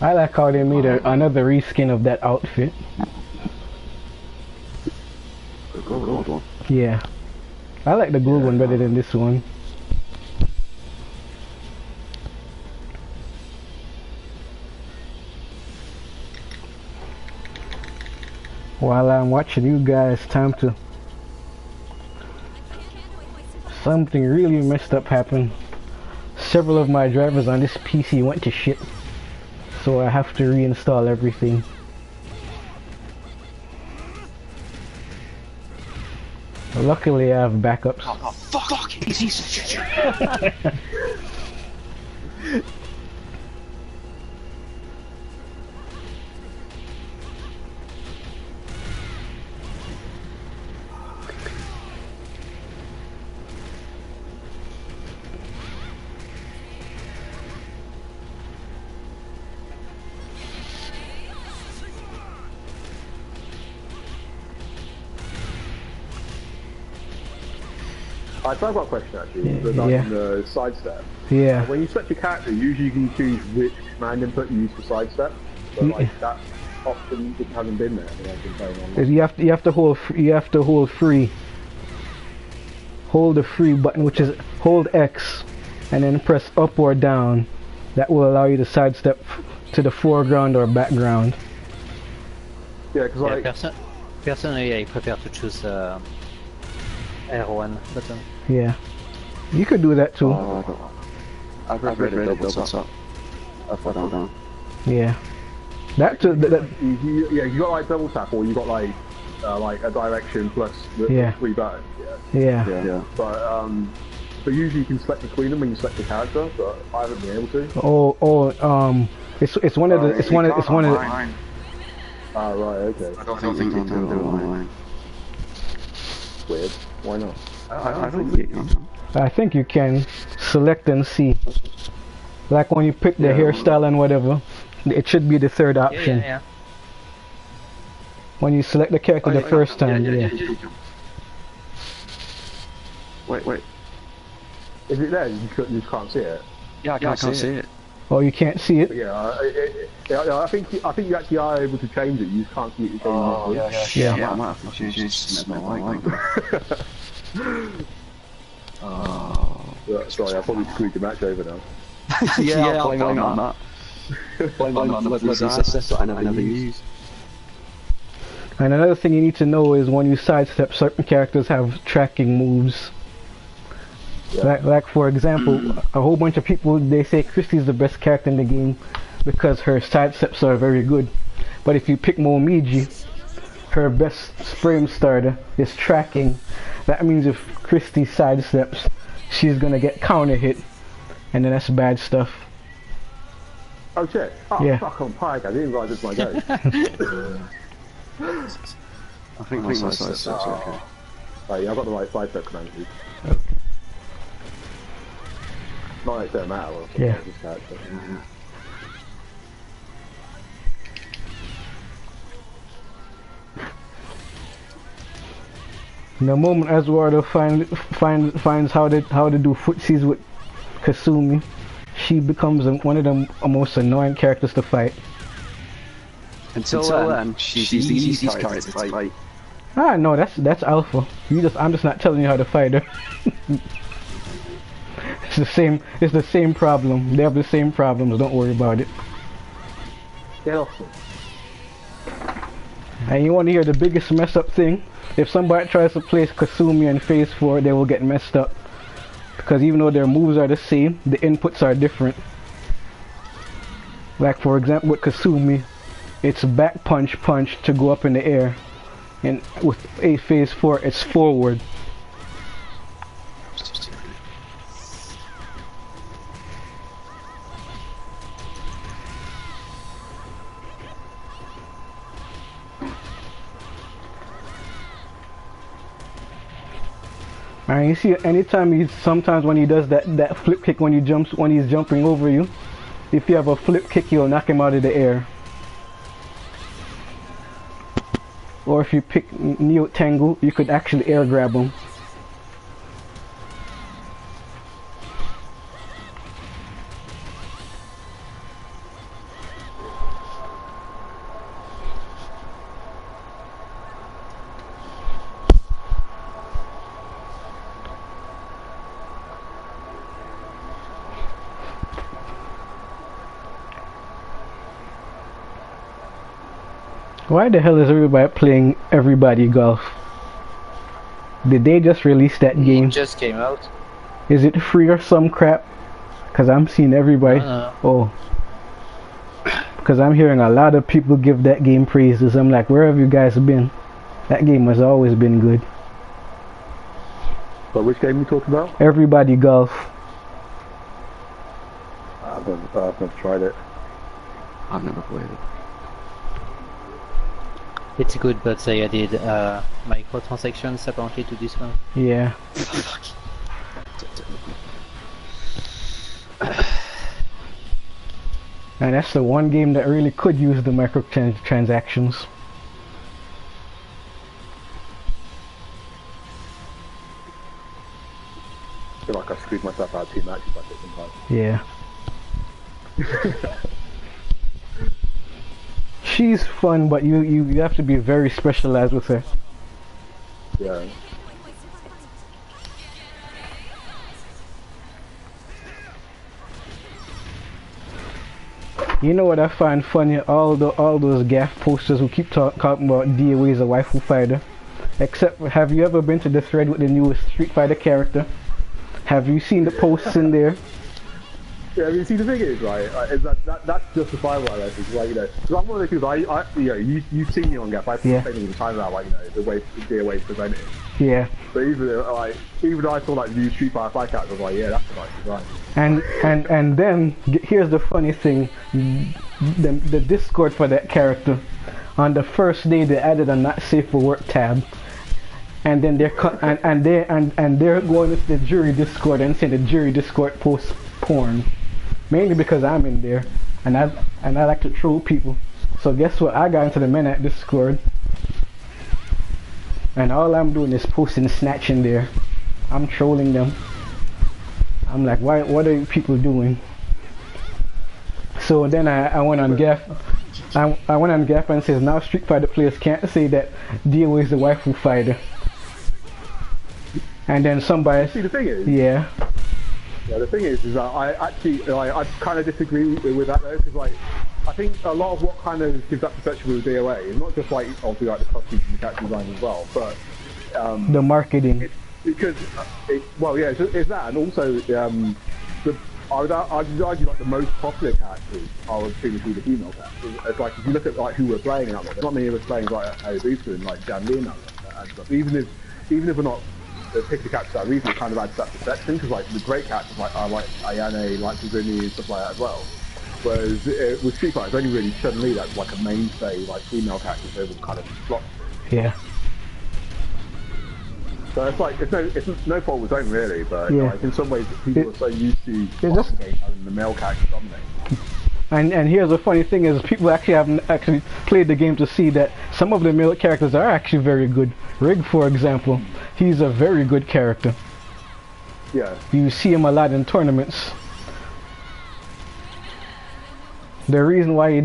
I like how they made another reskin of that outfit. Gold one. Yeah. I like the gold one better than this one. While I'm watching you guys, time to... Something really messed up happened. Several of my drivers on this PC went to shit. So I have to reinstall everything. Luckily I have backups. Oh, fuck! He's shit. I've got a question actually, Yeah. regarding the sidestep. Yeah. When you select your character, usually you can choose which command input you use for sidestep. So like that option hasn't been there when I've been playing online. You have to hold free. Hold the free button, which is hold X, and then press up or down. That will allow you to sidestep to the foreground or background. Yeah, because like Personally, I prefer to choose R1 button. Yeah. You could do that too. I've read it double tap. Up or down. Yeah. That too. you got like double tap, or you got like a direction plus the Yeah. 3 buttons. Yeah. Yeah. But usually you can select between them when you select the character, but I haven't been able to. It's one of the. Ah, right, okay. I don't think you can do it online. Weird. Why not? I don't think you can. I think you can select and see. Like when you pick the hairstyle and whatever, it should be the third option. Yeah. When you select the character the first time, yeah. Wait. Is it there? You just can't see it. Yeah, I can't see it. Oh, you can't see it? But yeah, I think you actually are able to change it. You just can't see it. Oh, Yeah. I might have to change something like that. Oh. Sorry, I probably screwed the match over now. Yeah, I'll blame on that. Blame on the bloody assets that I never use. And another thing you need to know is when you sidestep, certain characters have tracking moves. Yeah. Like for example, a whole bunch of people, they say Christie's the best character in the game because her sidesteps are very good. But if you pick Momiji, her best frame starter is tracking. That means if Christie sidesteps, she's gonna get counter hit, and then that's bad stuff. Oh shit! Oh Yeah. fuck on Pike! I didn't realise it's my go. I think my size okay. Right, yeah, I've got the right 5-step command. Not like it don't matter. Yeah. Just character. The moment Eduardo finds how to do footsies with Kasumi, she becomes one of the most annoying characters to fight. Until then, she's the easiest character to fight. Ah, no, that's Alpha. I'm just not telling you how to fight her. It's the same problem. They have the same problems. Don't worry about it. Get off me. And you want to hear the biggest mess up thing? If somebody tries to place Kasumi in Phase 4, they will get messed up. Because even though their moves are the same, the inputs are different. Like for example with Kasumi, it's back punch to go up in the air. And with a Phase 4, it's forward. And you see, sometimes when he does that flip kick when he's jumping over you, if you have a flip kick, you'll knock him out of the air. Or if you pick Neo Tengu, you could actually air grab him. Why the hell is everybody playing Everybody Golf? Did they just release that game? It just came out. Is it free or some crap? Cause I'm seeing everybody. Oh. Cause I'm hearing a lot of people give that game praises. I'm like, where have you guys been? That game has always been good. But which game are you talking about? Everybody Golf. I've never tried it. I've never played it. It's good, but they added microtransactions apparently to this one. Yeah. And that's the one game that really could use the microtransactions. I feel like I screwed myself out too much by taking time. Yeah. She's fun, but you have to be very specialized with her. Yeah. You know what I find funny? All those gaff posters who keep talking about DOA is a waifu fighter. Except, have you ever been to the thread with the newest Street Fighter character? Have you seen the posts in there? Yeah, I mean, see, the thing is, right, that's justifiable, I think, like, you know, because I'm one of those people, you've seen me on Gap, I think all the time about, like, you know, the way DOA presented. Yeah. But even though I saw, like, the new Street Fighter 5 character, I was like, yeah, that's a nice design. And then, here's the funny thing, the Discord for that character, on the first day they added a not safe for work tab. And then they're they're going to the jury Discord and saying the jury Discord posts porn. Mainly because I'm in there, and I like to troll people. So guess what? I got into the men at Discord, and all I'm doing is posting snatch in there. I'm trolling them. I'm like, why? What are you people doing? So then I went on Gap. I went on Gap and says now Street Fighter players can't say that DOA is the waifu fighter. And then somebody. See, the thing is. Yeah. Yeah, the thing is that I actually, I kind of disagree with that though, because like, I think a lot of what kind of gives that perception with DOA is not just like obviously like the costumes and the character design as well, but the marketing. Because well, yeah, it's that, and also I would argue like the most popular characters are previously the female characters. It's like if you look at like who we're playing out there, there's not many of us playing like Hayabusa and like Jan Lee and stuff. Even if we're not pick the characters that reason, it kind of adds that perception, because like the great characters like Ayane, like Kazumi and stuff like that as well. Whereas with Street Fighter, it's only really Chun-Li that's like a mainstay like female character, so it will kind of flop. Yeah. So it's like it's no fault of its own really, but yeah. Like in some ways people are so used to having the male character dominate. And here's the funny thing is people actually haven't actually played the game to see that some of the male characters are actually very good. Rig, for example, he's a very good character. Yeah. You see him a lot in tournaments. The reason why,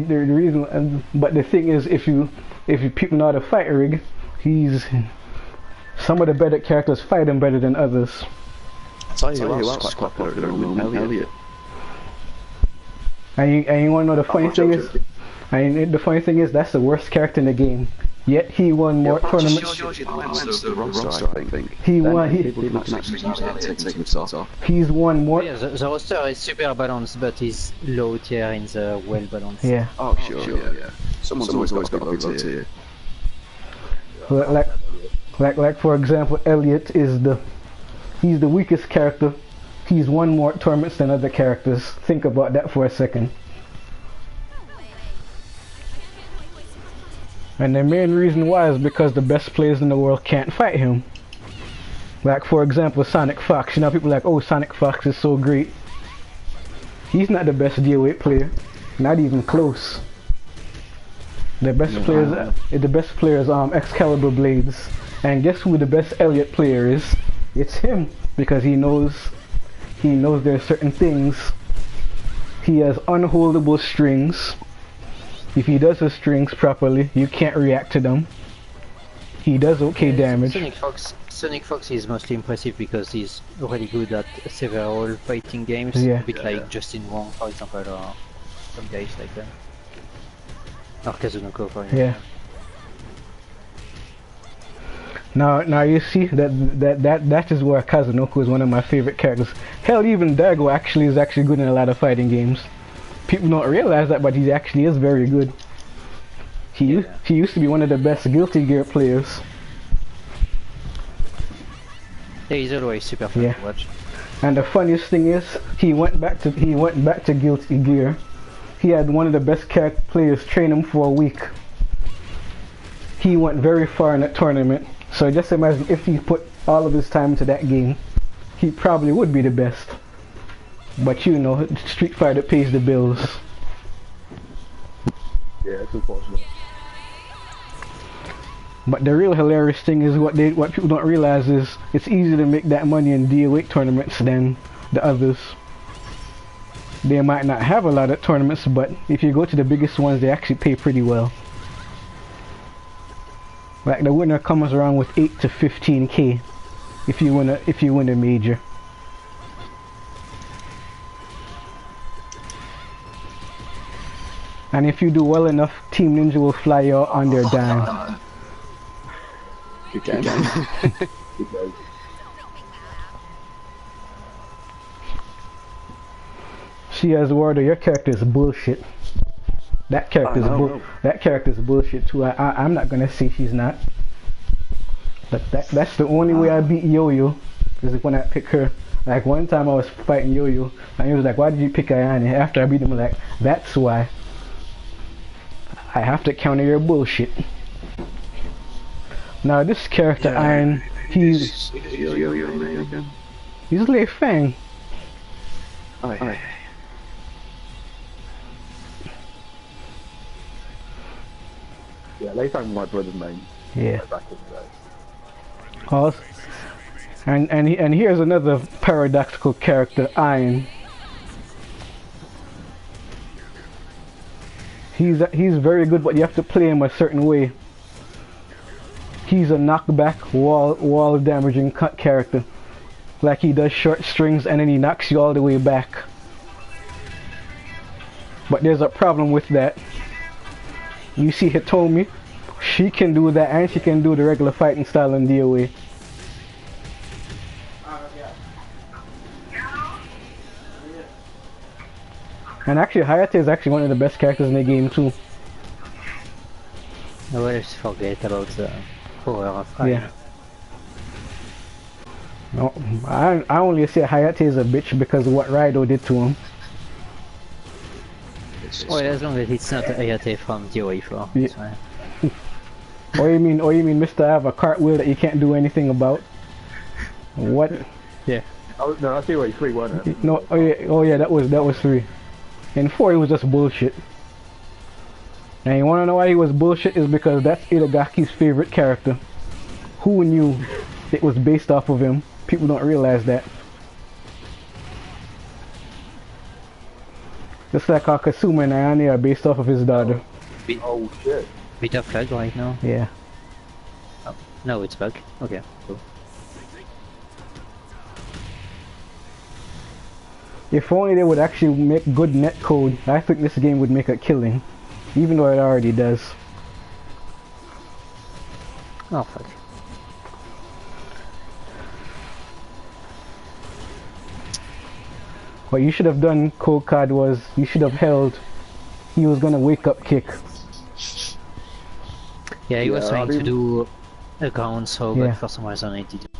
but the thing is, if you people know how to fight Rig, he's some of the better characters fight him better than others. I'll tell you who else is quite popular, Elliot. And you want to know the funny thing is? The funny thing is that's the worst character in the game. Yet he won more tournaments. He won. He's won more. Yeah, the roster is super balanced, but he's low tier in the well balanced. Yeah. Oh sure, yeah. Someone's always got to be low tier. Like for example, Elliot is he's the weakest character. He's won more tournaments than other characters. Think about that for a second. And the main reason why is because the best players in the world can't fight him. Like for example, Sonic Fox. You know, people are like, oh, Sonic Fox is so great. He's not the best DO8 player. Not even close. The best players Excalibur Blades. And guess who the best Elliot player is? It's him, because he knows there's certain things. He has unholdable strings. If he does his strings properly, you can't react to them. He does okay damage. Sonic Fox is mostly impressive because he's really good at several fighting games, yeah. A bit like Justin Wong, for example, or some guys like that. Or Kazunoko, for example. Yeah. Now you see that is where Kazunoko is one of my favorite characters. Hell, even Daigo is actually good in a lot of fighting games. People don't realize that, but he actually is very good. He used to be one of the best Guilty Gear players. Yeah, he's always super fun to watch. And the funniest thing is, he went back to Guilty Gear. He had one of the best character players train him for a week. He went very far in that tournament. So just imagine if he put all of his time into that game, he probably would be the best. But you know, Street Fighter pays the bills. Yeah, it's unfortunate. But the real hilarious thing is what people don't realize is it's easier to make that money in DO8 tournaments than the others. They might not have a lot of tournaments, but if you go to the biggest ones, they actually pay pretty well. Like the winner comes around with 8 to 15k if you win a major. And if you do well enough, Team Ninja will fly you out on their dime. Good game. She has Warder, your character is bullshit. That character is bullshit too. I'm not gonna say she's not. But that's the only way I beat Yo-Yo is when I pick her. Like one time I was fighting Yo-Yo and he was like, why did you pick Ayane? After I beat him, like, that's why. I have to counter your bullshit. Now this character Iron, he's Lei Fang. Yeah, Lei Fang was my brother's name. Yeah. Back in the day. And here's another paradoxical character, Iron. He's very good, but you have to play him a certain way. He's a knockback, wall damaging character. Like he does short strings and then he knocks you all the way back. But there's a problem with that. You see Hitomi, she can do that and she can do the regular fighting style in DOA. And actually Hayate is actually one of the best characters in the game too. I always forget about the power of Iron. Yeah. No, I only say Hayate is a bitch because of what Raido did to him. Well, as long as it's not Hayate from DOA 4. Yeah. It's fine. Or you mean Mr. I have a cartwheel that you can't do anything about? What? Yeah. Oh, no, that's DOA 3, wasn't it? No, oh yeah, that was 3. In 4 he was just bullshit. And you wanna know why he was bullshit is because that's Itagaki's favorite character. Who knew it was based off of him? People don't realize that. Just like how Kasuma and Ayane are based off of his daughter. Oh shit. Bit of flag right now. Yeah. Oh, no, it's bug. Okay, cool. If only they would actually make good netcode, I think this game would make a killing. Even though it already does. Oh, fuck. What you should have done, Cold Card, was you should have held. He was gonna wake up kick. Yeah, he was Yeah, trying I to mean- do a ground throw, Yeah. but for some reason it didn't.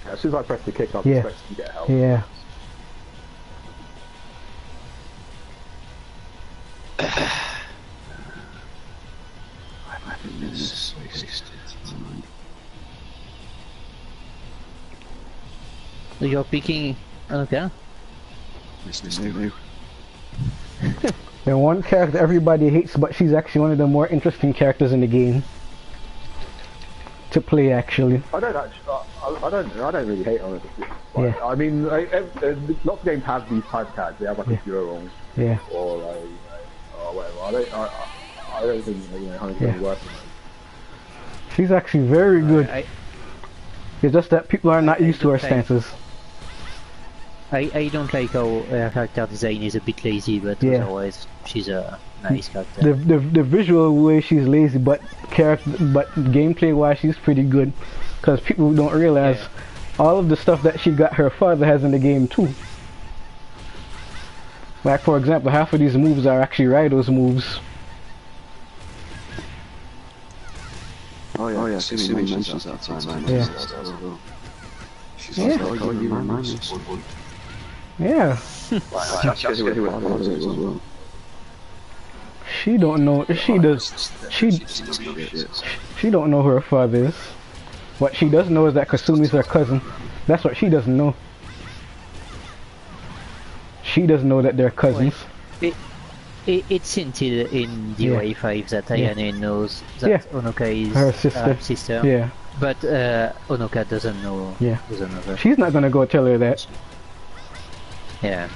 As soon as I press the kick, I was Yeah. expecting to get help. Yeah. You're picking. Okay. The one character everybody hates, but she's actually one of the more interesting characters in the game to play. Actually, I don't actually. I don't really hate on it. Yeah. I mean, lots of games have these type of cards. They have like a Furong yeah. or or whatever. I don't think Honey's Yeah. gonna work on it. She's actually very good. It's just that people are not used to her Okay. stances. I don't like how her character design is a bit lazy, but Yeah. otherwise she's a nice character. The visual way she's lazy, but gameplay wise she's pretty good. Because people don't realize all of the stuff that she got her father has in the game too. Like for example, half of these moves are actually Raido's moves. Oh yeah, Sumi mentions that time. Yeah. She's Yeah. like, oh, you remind me. Yeah. She don't know. She does. She don't know who her father is. What she does know is that Kasumi's her cousin. That's what she doesn't know. She doesn't know that they're cousins. It's hinted in DOA 5 that Ayane knows that Yeah. Onoka is Her sister. sister. Yeah. But Onoka doesn't know. Yeah. Doesn't know that. She's not gonna go tell her that. Yeah.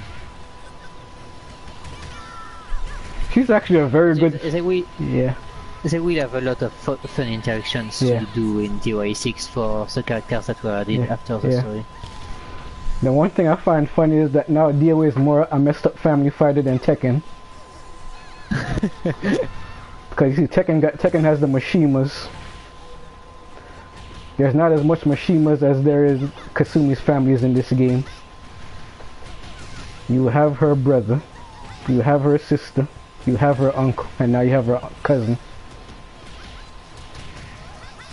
She's actually a very good. They will Yeah. have a lot of fun interactions Yeah. to do in DOA 6 for the characters that were added Yeah. after the Yeah. story. The one thing I find funny is that now DOA is more a messed up family fighter than Tekken. Because you see, Tekken has the Mashimas. There's not as much Mashimas as there is Kasumi's families in this game. You have her brother, you have her sister, you have her uncle, and now you have her cousin.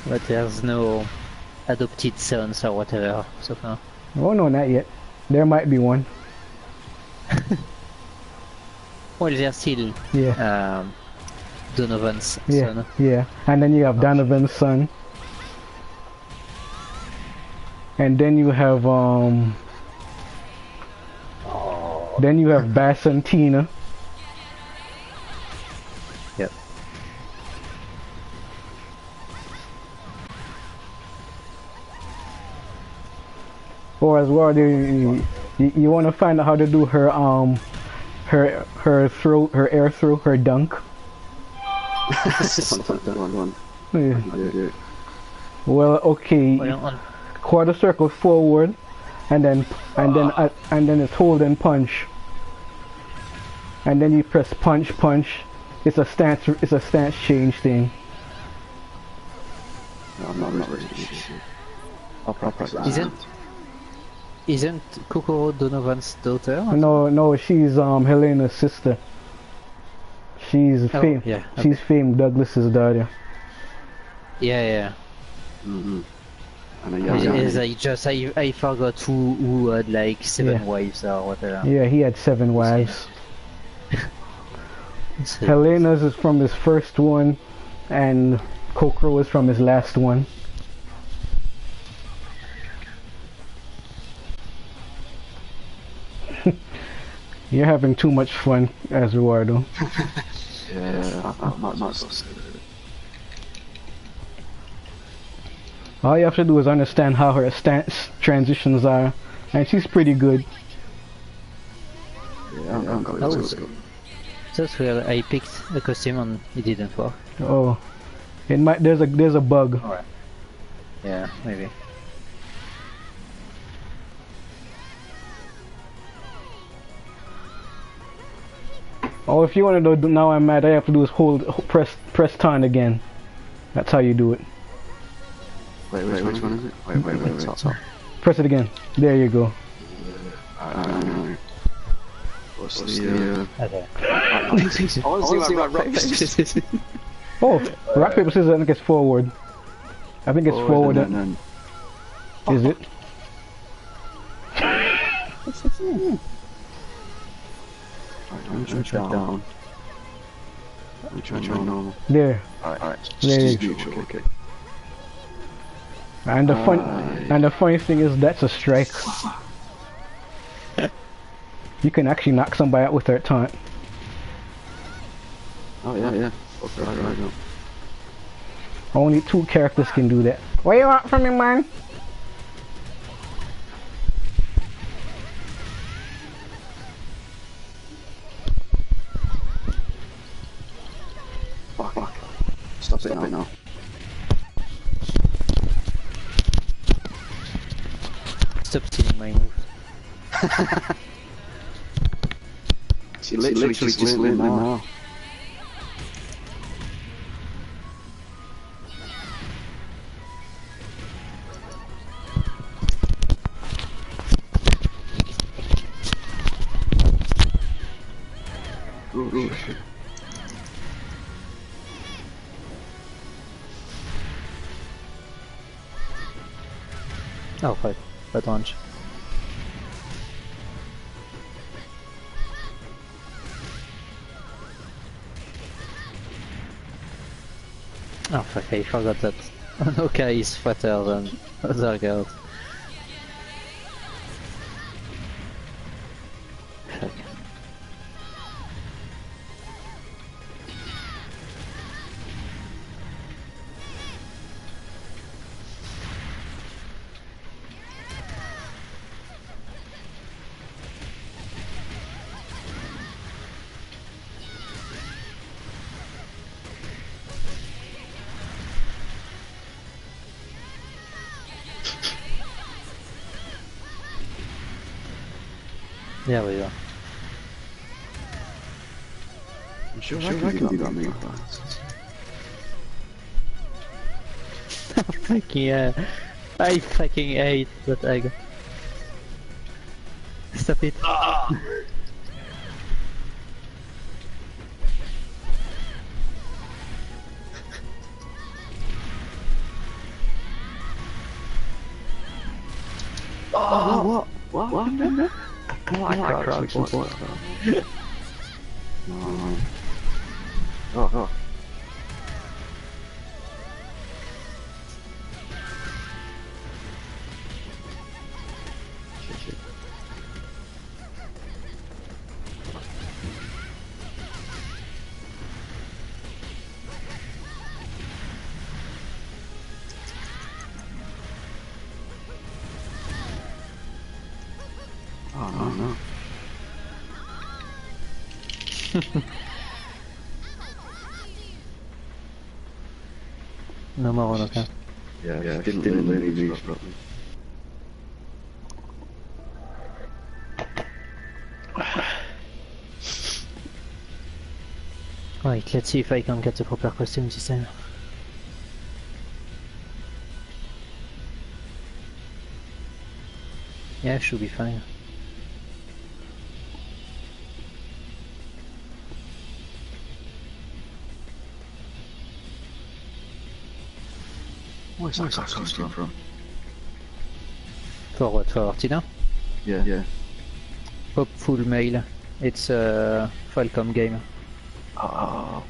But there's no adopted sons or whatever so far. Oh no, not yet. There might be one. Well, there's still Yeah. Donovan's Yeah, son. yeah. And then you have Donovan's son. And then you have then you have Bass and Tina. Yep. Or as well, you want to find out how to do her throw, her air throw, her dunk. One. Yeah. Well, okay. Well, Quarter circle forward, and then it's hold and punch. And then you press punch. It's a stance change thing. No, I'm not really sure. I'll practice that. Isn't Kokoro Donovan's daughter? No, she's Helena's sister. She's Fame. Yeah, okay. She's Fame Douglas's daughter. Yeah. Mm-hmm. And I forgot who had like 7 wives or whatever. Yeah, he had 7 wives. Helena's is from his first one, and Kokoro is from his last one. You're having too much fun, Eduardo. Yeah, I'm not so good. All you have to do is understand how her stance transitions are, and she's pretty good. Yeah, I'm going to go. That's where I picked a costume and it didn't work. Oh, it might. There's a bug. Alright. Yeah, maybe. Oh, if you want to know now I'm mad, all you have to do is press turn again. That's how you do it. Wait, which one is it? Wait, top. Press it again. There you go. What's the, Okay. I want to see my rock, paper, scissors. Oh, rock, paper, scissors, I think it's forward. I think it's forward. No. Is it? I'm trying down. I'm trying normal. There. Alright. There you Just neutral, okay. And the funny thing is that's a strike. You can actually knock somebody out with their taunt. Oh yeah. Okay, right now. Only 2 characters can do that. What you want from me, man? Fuck. Stop it now. Stop stealing my move. She literally just learned now. Ooh. Oh fuck, bad launch. Oh fuck, I forgot that Anoka is fatter than other girls. Fuck. There we go. I'm sure I can do that move. Fucking yeah. I fucking hate that egg. Stop it. Oh, what? I cried before. No. Oh. Oh no. No more Honoka. Yeah, didn't really move properly. Right, let's see if I can get the proper costume this time. Yeah, should be fine. Where's that costume from? For what? For Tina? Yeah. Hopeful Mail. It's a Falcom game. Oh.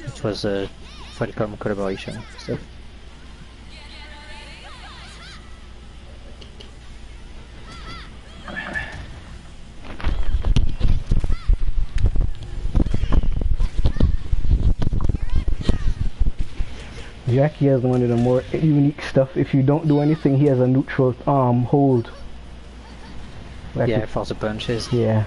It was a Falcom collaboration stuff. Jackie has one of the more unique stuff. If you don't do anything, he has a neutral hold. Like Yeah, for the punches. Yeah.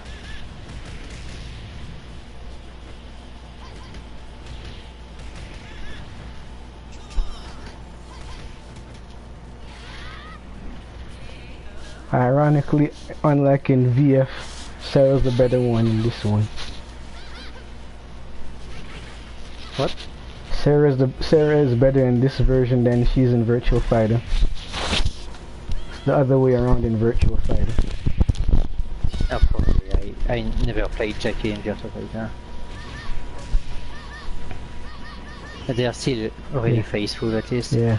Ironically, unlike in VF, Sarah's the better one in this one. What? Sarah is better in this version than she's in Virtual Fighter. It's the other way around in Virtual Fighter. Oh, probably. I never played Jackie in Virtua Fighter. But they are still really faithful, at least. Yeah.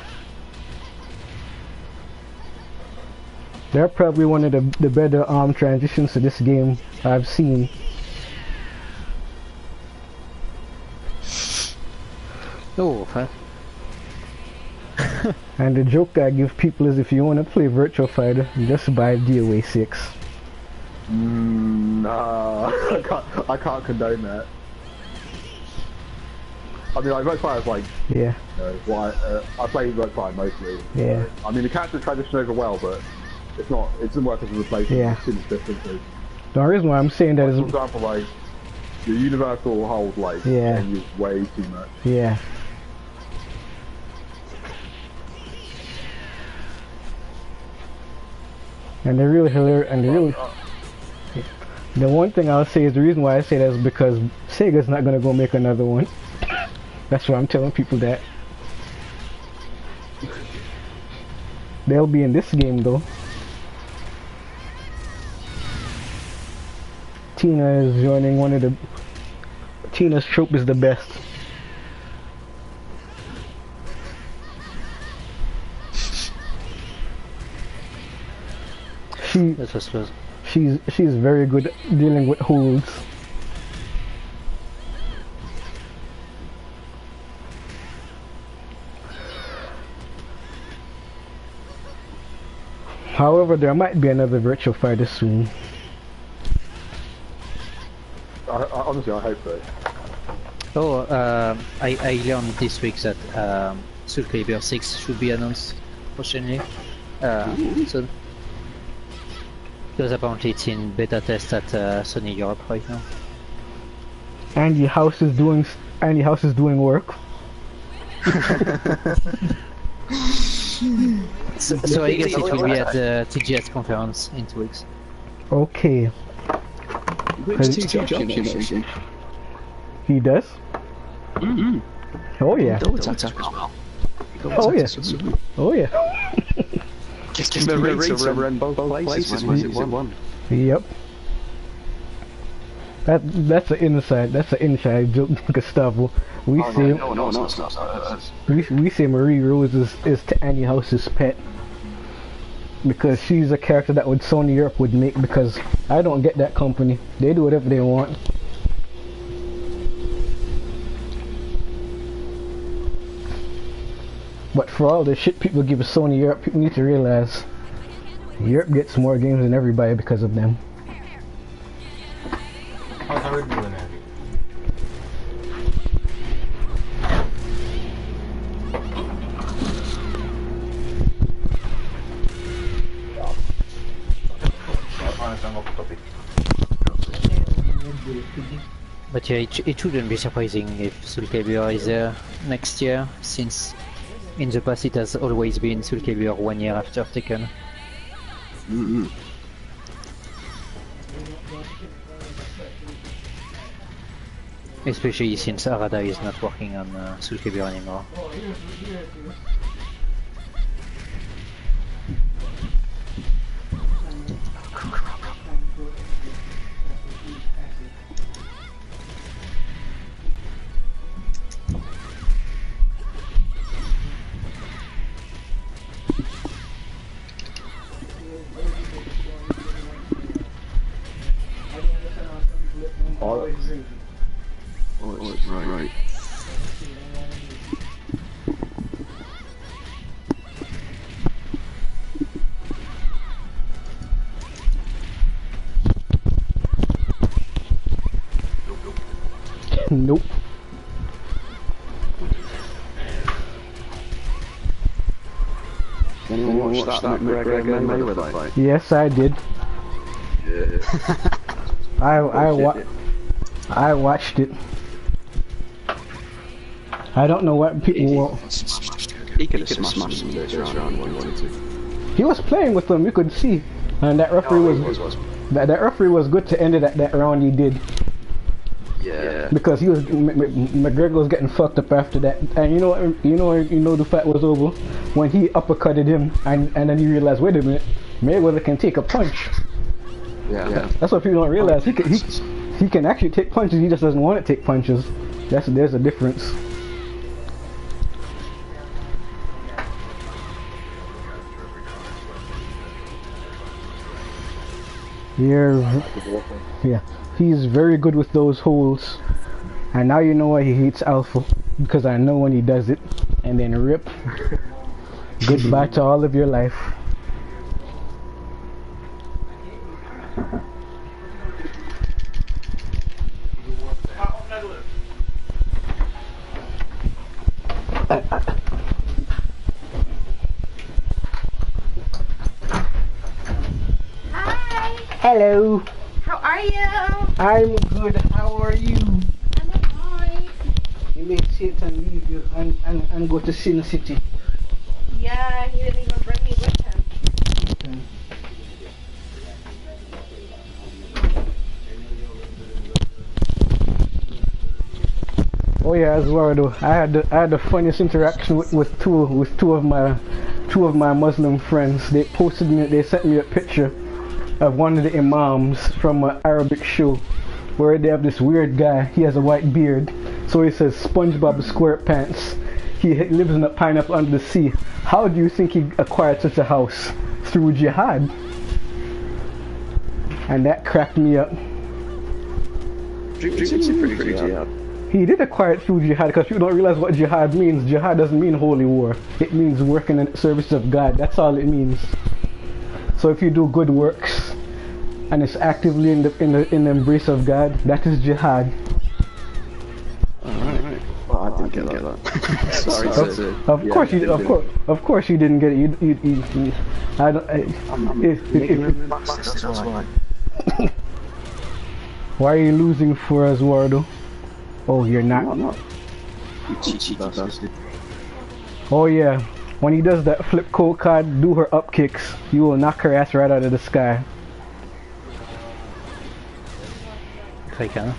They're probably one of the better transitions to this game I've seen. Oh, huh? And the joke I give people is if you want to play Virtual Fighter, just buy DOA 6. Nah, I can't condone that. I mean, like, Virtua Fighter's like, Yeah. I play Virtua Fighter mostly. Yeah. I mean, the characters transition over well, but it doesn't work as a replacement. Yeah. It's too differences. The reason why I'm saying that Like, for is... example, like, the universal hold, like, Yeah. they use way too much. Yeah. And they're really hilarious, and they're really... The one thing I'll say is the reason why I say that is because Sega's not gonna go make another one. That's why I'm telling people that. They'll be in this game though. Tina is joining one of the... Tina's trope is the best. That was close. She's very good at dealing with holds. However, there might be another Virtual Fighter soon. Honestly, I hope so. Oh, I learned this week that Soul Calibur 6 should be announced fortunately. So because apparently it's in beta test at Sony Europe right now. Andy House is doing work. So I guess it will be at the TGS conference in 2 weeks. Okay. Which two jobs you know? He does? Mm-hmm. Oh yeah. Double attack as well. Oh yeah. Oh yeah. Just Marita run both places when it won. Yep. That's an inside joke, Gustavo. We say Marie Rose is to Annie House's pet because she's a character that Sony Europe would make, because I don't get that company. They do whatever they want. But for all the shit people give Sony Europe, people need to realize Europe gets more games than everybody because of them. How's Eric doing that? But yeah, it shouldn't be surprising if Soul Calibur is there next year, since in the past it has always been Soul Calibur 1 year after Tekken. Mm-hmm. Especially since Arada is not working on Soul Calibur anymore. Right. Nope. Anyone watch that McGregor and Mayweather fight? Yes, I did. Yeah. I watched it. I don't know what people. He could have smashed him in the first round if he wanted to. He was playing with them. You could see, and that referee was. That referee was good to end it at that round. He did. Yeah. Because he was McGregor was getting fucked up after that, and you know the fight was over when he uppercutted him, and then he realized, wait a minute, Mayweather can take a punch. Yeah. That's what people don't realize. He can actually take punches. He just doesn't want to take punches. There's a difference. Yeah, he's very good with those holds. And now you know why he hates Alpha. Because I know when he does it. And then rip. Goodbye to all of your life. Hello. How are you? I'm good. How are you? I'm alright. You made Satan leave you and go to Sin City. Yeah, he didn't even bring me with him. Oh yeah, Eduardo. I had the funniest interaction with two of my Muslim friends. They sent me a picture of one of the imams from an Arabic show where they have this weird guy. He has a white beard, so he says SpongeBob SquarePants. He lives in a pineapple under the sea. How do you think he acquired such a house? Through jihad. And that cracked me up. He did acquire it through jihad, because people don't realize what jihad means. Jihad doesn't mean holy war. It means working in the service of God. That's all it means. So if you do good works and it's actively in the embrace of God, that is jihad. Alright. Well, I didn't get that. Sorry. Of course you didn't get it. I don't. Why are you losing for us, Wardo? Oh, you're not. No, I'm not. You cheeky bastard. Oh yeah. When he does that flip cold card, do her up kicks, you will knock her ass right out of the sky. Quelqu'un.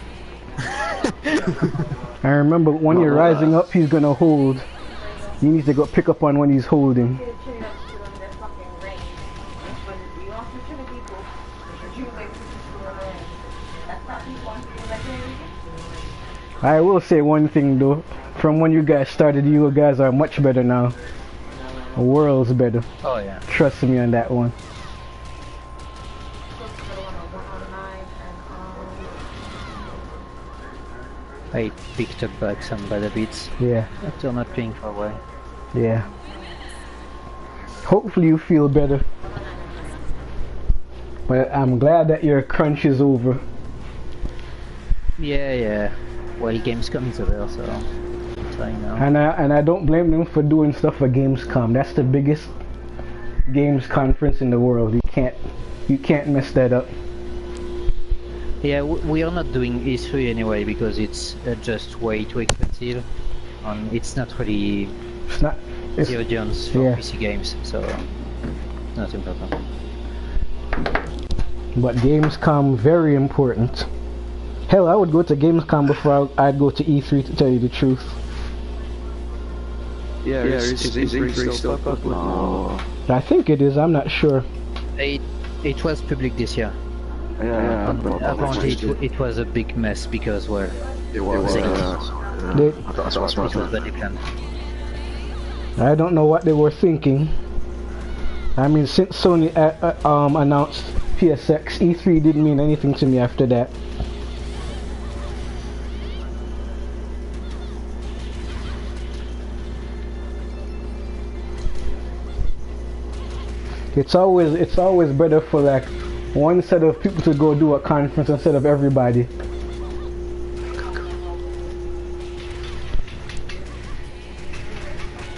I remember when you're rising up, he's gonna hold. You need to go pick up on when he's holding. I will say one thing though, from when you guys started, you guys are much better now. Worlds better. Oh yeah. Trust me on that one. I picked up back some bad habits. Yeah. After not playing for a while. Yeah. Hopefully you feel better. But I'm glad that your crunch is over. Yeah. Well, Gamescom is over, so it's fine now. And I don't blame them for doing stuff for Gamescom. That's the biggest games conference in the world. You can't mess that up. Yeah, we are not doing E3 anyway because it's just way too expensive, and it's not really It's not. It's, the audience for yeah. PC games, so not important. But Gamescom very important. Hell, I would go to Gamescom before I'd go to E3 to tell you the truth. Yeah, is E3 still public now? I think it is. I'm not sure. It was public this year. Yeah, Apparently it was a big mess because, well, it was. They- That's what it was badly planned. I don't know what they were thinking. I mean, since Sony announced PSX, E3 didn't mean anything to me after that. It's always better for like one set of people to go do a conference instead of everybody.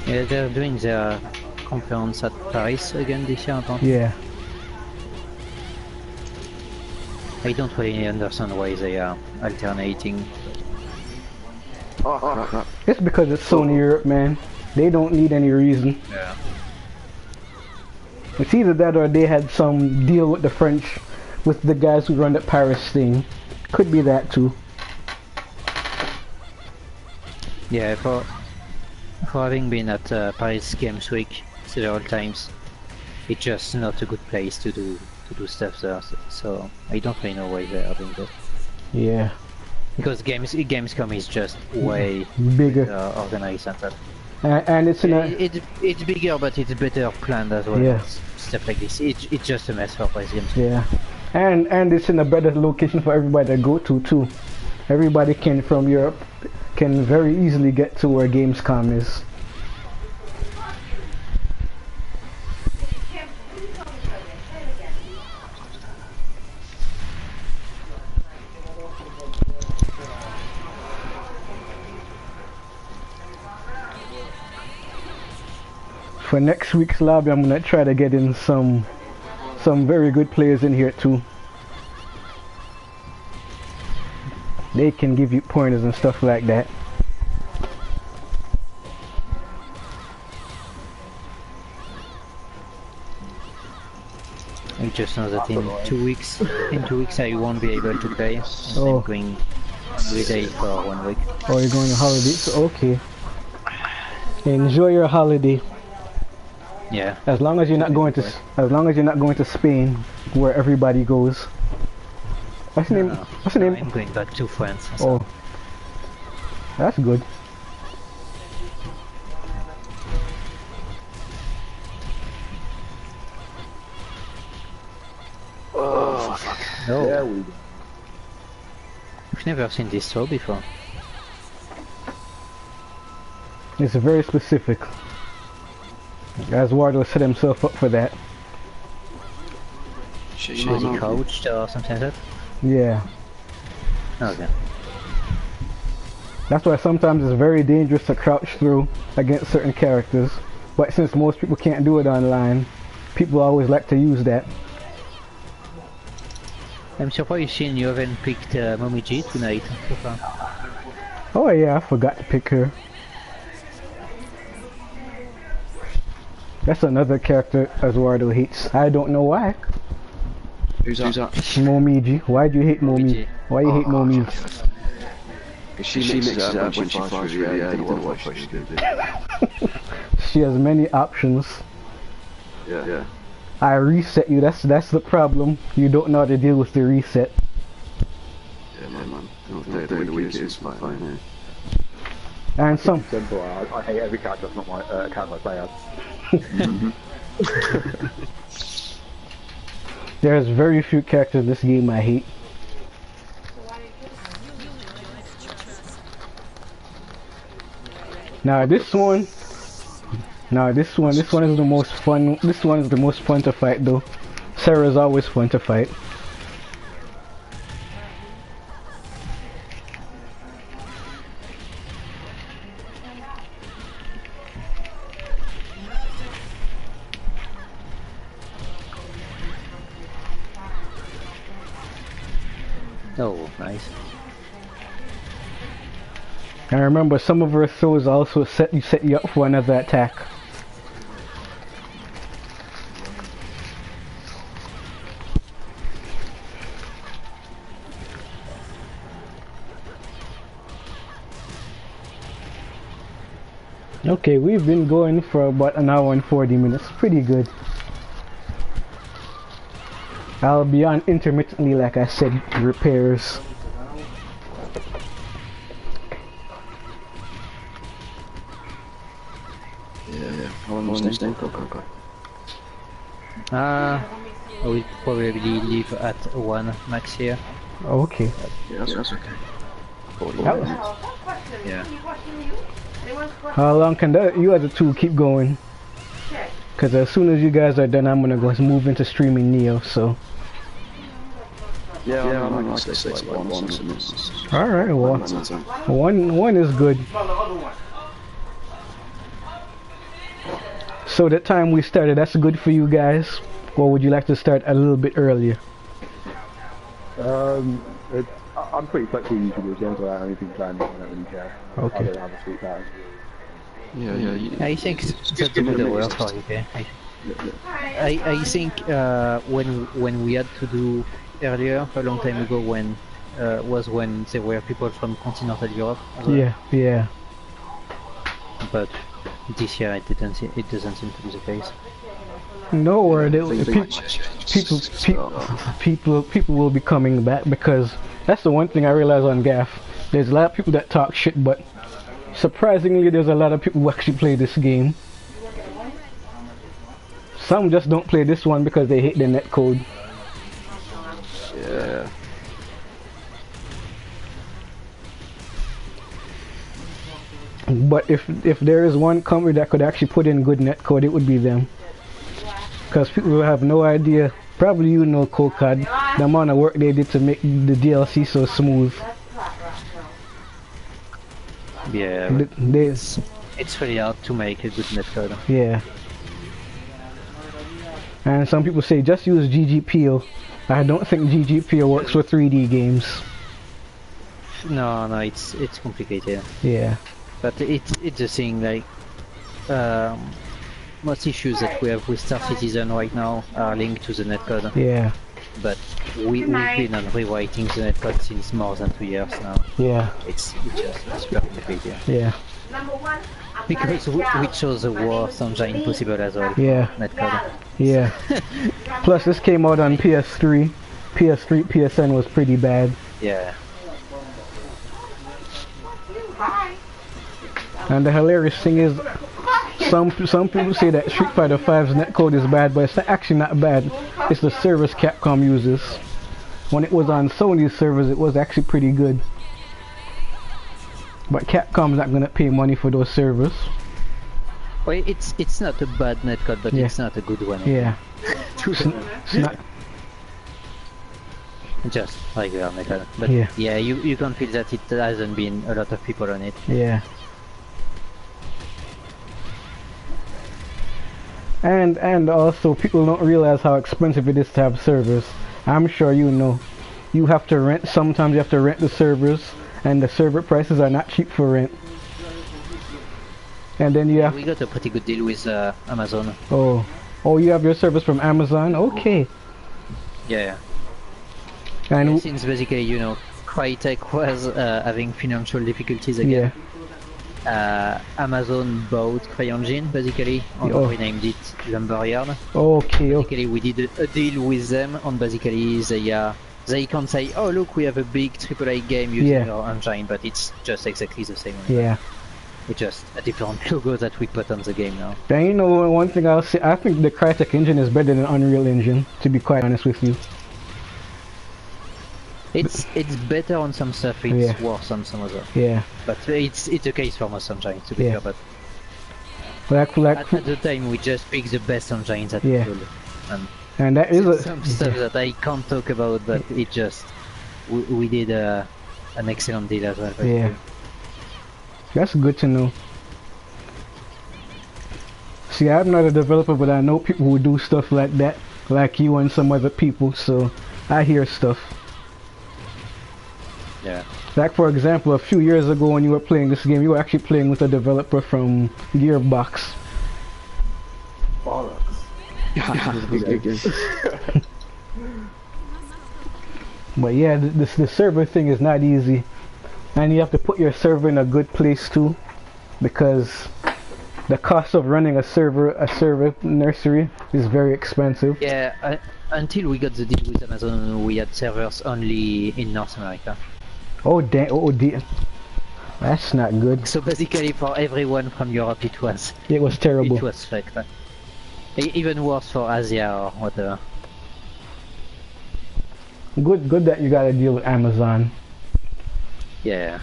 Yeah, they're doing their conference at Paris again this year, apparently. Yeah. I don't really understand why they are alternating. Oh, crap. It's because it's Sony Europe, man. They don't need any reason. Yeah. It's either that or they had some deal with the French, with the guys who run the Paris thing. Could be that too. Yeah, for having been at Paris Games Week several times, it's just not a good place to do stuff there. So I don't really know why they are doing that. Yeah. Because Gamescom is just way Bigger. organized and that. And it's in a... It's bigger, but it's better planned as well. Yeah. Stuff like this. It's just a mess for Paris Games Week. Yeah. And it's in a better location for everybody to go to too. Everybody from Europe can very easily get to where Gamescom is. For next week's lobby, I'm gonna try to get in some very good players in here too. They can give you pointers and stuff like that. I just know that in 2 weeks, I won't be able to play. Oh. I'm going every day for 1 week. Oh, you're going on holiday? So, okay. Enjoy your holiday. Yeah. As long as you're not going to Spain, where everybody goes. What's the name? What's the name? I'm going back to France. So. Oh, that's good. Oh, fuck. No, There we go. I've never seen this show before. It's very specific. As Wardo set himself up for that. Was he coached or something like that? Yeah. Okay. That's why sometimes it's very dangerous to crouch through against certain characters. But since most people can't do it online, people always like to use that. I'm surprised Shin, you haven't picked Momiji tonight so far. Oh yeah, I forgot to pick her. That's another character Eduardo hates. I don't know why. Who's that? Momiji. Why do you hate Momiji? Why you hate Momiji? She mixes it up when she flies through the air. You don't know what she did. She has many options. Yeah. I reset you. That's the problem. You don't know how to deal with the reset. Yeah, man. The week is fine. Yeah. And some. Simple. I hate every character that's not my character I play as. There's very few characters in this game I hate. This one is the most fun. This one is the most fun to fight though. Sarah's always fun to fight. Oh, nice. I remember some of her throws also set you up for another attack. Okay, we've been going for about an hour and 40 minutes. Pretty good. I'll be on intermittently, like I said, repairs. Yeah. How long was this day? Go. I will probably leave at 1 max here. Okay. Yeah, that's okay. That was- Yeah. How long can you other two keep going? Because as soon as you guys are done, I'm gonna go move into streaming Neo. So. Yeah, I'm like say one. All right. Well, one is good. So the time we started, that's good for you guys. Or would you like to start a little bit earlier? I'm pretty flexible usually with games without anything planned. I don't really care. Okay. I don't have a sweet time. Yeah. I think that's a good hour for you, okay? I think when we had to do earlier, a long time ago, when was when there were people from continental Europe. As well. Yeah. But this year it doesn't seem to be the case. No, or people will be coming back, because that's the one thing I realize on GAF. There's a lot of people that talk shit, but surprisingly there's a lot of people who actually play this game. Some just don't play this one because they hate the netcode. Yeah. But if there is one company that could actually put in good netcode, it would be them. Because people will have no idea. Probably you know Cocad, the amount of work they did to make the DLC so smooth. Yeah, it's really hard to make a good netcode. Yeah. And some people say just use GGPO. I don't think GGPO works for 3D games. No, it's complicated. Yeah. But it's the thing, like most issues that we have with Star Citizen right now are linked to the netcode. Yeah. But we've been on rewriting the netcode since more than 2 years now. Yeah. It's just super complicated. Yeah. Because we chose the worst engine possible as well. Yeah. Netcode. Yeah. Plus this came out on PS3. PSN was pretty bad. Yeah. And the hilarious thing is, some people say that Street Fighter V's netcode is bad, but it's actually not bad. It's the service Capcom uses. When it was on Sony's servers, it was actually pretty good. But Capcom's not gonna pay money for those servers. Well, it's not a bad netcode, but it's not a good one. Yeah. It's not. Just regular netcode. But yeah, you can feel that it hasn't been a lot of people on it. Yeah. And also people don't realize how expensive it is to have servers. I'm sure you know. You have to rent, sometimes you have to rent the servers, and the server prices are not cheap for rent. And then you have... We got a pretty good deal with Amazon. Oh, you have your servers from Amazon? Okay. Yeah. And since basically, you know, Crytek was having financial difficulties again. Amazon bought CryEngine basically, and renamed it Lumberyard. Okay. Basically, we did a deal with them, and basically they can say, "Oh, look, we have a big AAA game using our engine," but it's just exactly the same. Yeah. It's just a different logo that we put on the game now. Then you know one thing I'll say, I think the Crytek engine is better than Unreal Engine, to be quite honest with you. It's better on some stuff, it's worse on some other. Yeah. But it's a case for most engines, to be fair, but at the time we just picked the best engines that we could. And that is some stuff that I can't talk about, but it just we did an excellent deal as well. Yeah. That's good to know. See, I'm not a developer, but I know people who do stuff like that, like you and some other people, so I hear stuff. Yeah. Like for example, a few years ago when you were playing this game, you were actually playing with a developer from Gearbox. Bollocks. But yeah, the server thing is not easy, and you have to put your server in a good place too, because the cost of running a server nursery is very expensive. Yeah, until we got the deal with Amazon, we had servers only in North America. Oh damn! Oh dear, that's not good. So basically, for everyone from Europe, it was terrible. It was fucked. Even worse for Asia or whatever. Good that you got to deal with Amazon. Yeah.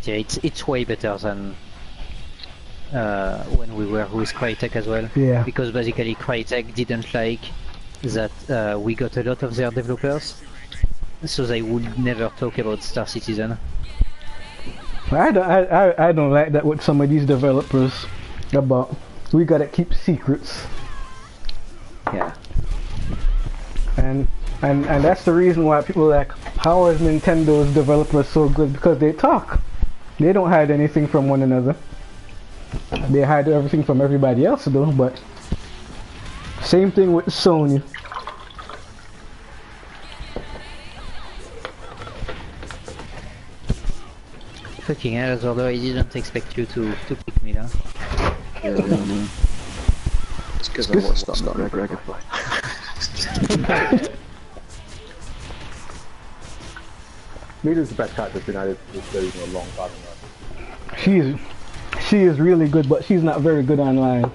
Yeah, it's way better than when we were with Crytek as well. Yeah. Because basically Crytek didn't like that we got a lot of their developers, so they would never talk about Star Citizen. I don't like that with some of these developers. About we gotta keep secrets. Yeah. And that's the reason why people are like, how is Nintendo's developers so good? Because they talk. They don't hide anything from one another. They hide everything from everybody else though, but same thing with Sony. Fucking hell, although I didn't expect you to pick me down. It's because I want to start Dragonfly. Mila's the best character that's been added to this series in a long time now. She is really good, but she's not very good online.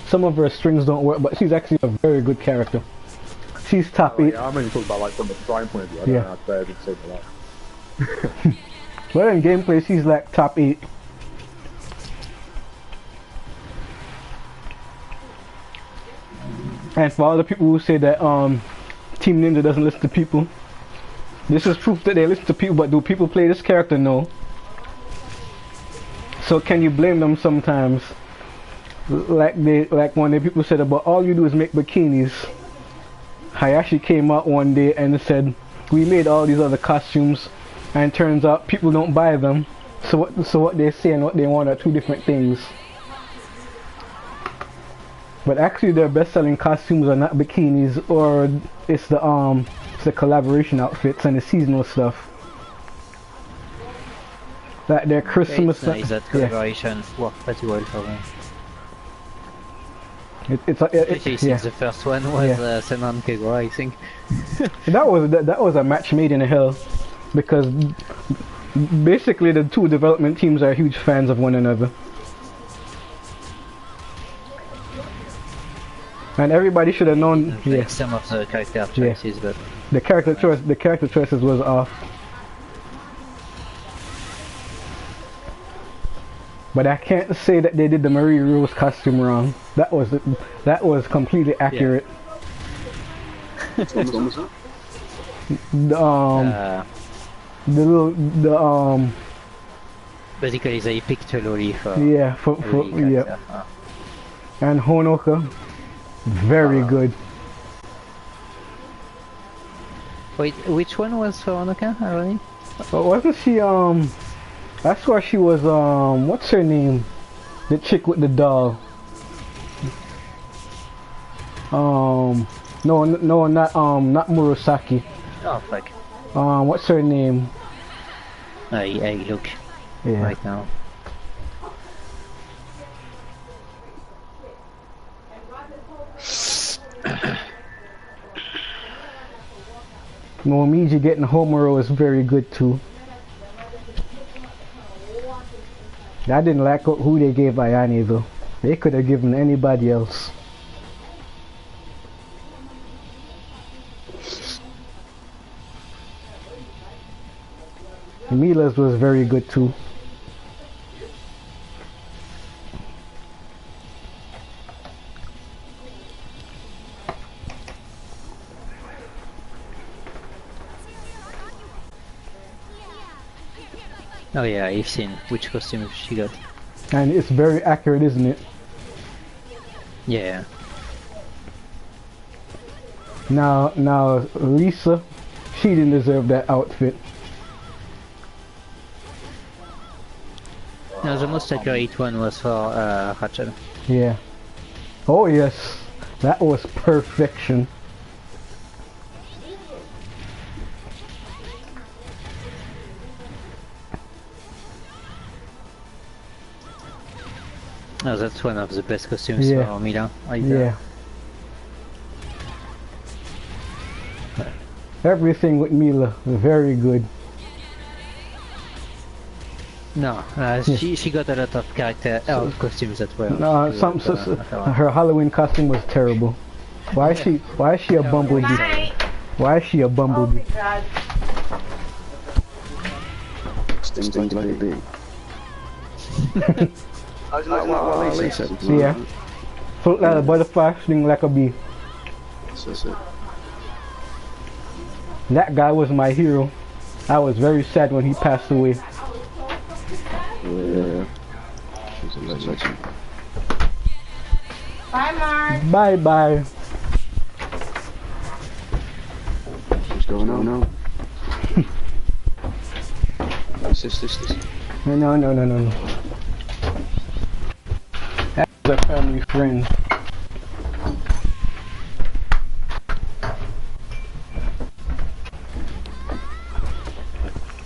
Some of her strings don't work, but she's actually a very good character. She's top 8. Yeah, I'm only talking about like from the design point of view. I don't know how to say it so for that. Well, in gameplay, she's like top 8. And for all the people who say that Team Ninja doesn't listen to people, this is proof that they listen to people, but do people play this character? No. So can you blame them sometimes? Like one day people said about all you do is make bikinis. Hayashi came out one day and said, we made all these other costumes, and turns out people don't buy them. So what they say and what they want are two different things. But actually their best-selling costumes are not bikinis, or it's the collaboration outfits and the seasonal stuff. Like their Christmas. It's nice that collaboration worked pretty well for them. Especially since the first one was Senran Kagura, I think. that was a match made in hell, because basically the two development teams are huge fans of one another. And everybody should have known. Like some of the character choices, but the character choices was off. But I can't say that they did the Marie Rose costume wrong. That was completely accurate. Yeah. What was that? Basically they picked a loli for And Honoka, very good. Wait, which one was for Honoka, already? Wasn't she I swear she was what's her name? The chick with the doll. No, not Murasaki. Oh fuck. What's her name? I look right now. Momiji getting Homero is very good too. I didn't like who they gave Ayane though. They could have given anybody else. Mila's was very good too. Oh yeah, I've seen which costume she got. And it's very accurate, isn't it? Yeah. Now Lisa, She didn't deserve that outfit. No, the most accurate one was for Rachel. Yeah. Oh yes, that was perfection. Oh, that's one of the best costumes Yeah. for Mila. Yeah. Everything with Mila, very good. No, she got a lot of character costumes that were. No, her Halloween costume was terrible. Why is she a bumblebee? Night. Why is she a Oh bumblebee? my god. Stings like a bee. What Lee said. Yeah. Float like a butterfly, sting like a bee. That's it. That guy was my hero. I was very sad when he passed away. Yeah. She's a legend. Bye, Mark. Bye bye. What's going on now? Sisters. No. That's a family friend.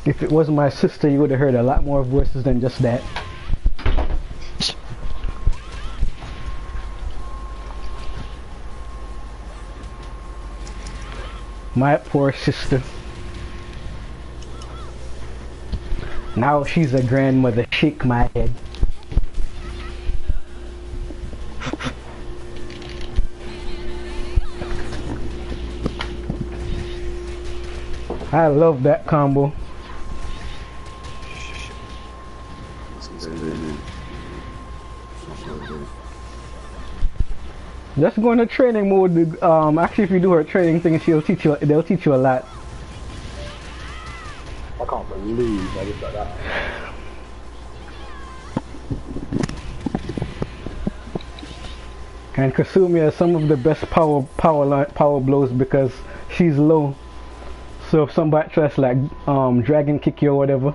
If it wasn't my sister, you would have heard a lot more voices than just that. My poor sister. Now she's a grandmother. Shake my head. I love that combo. Just go into training mode. Actually, if you do her training thing, they'll teach you a lot. I can't believe I just like that. And Kasumi has some of the best power blows because she's low. So if somebody tries to like dragon kick you or whatever,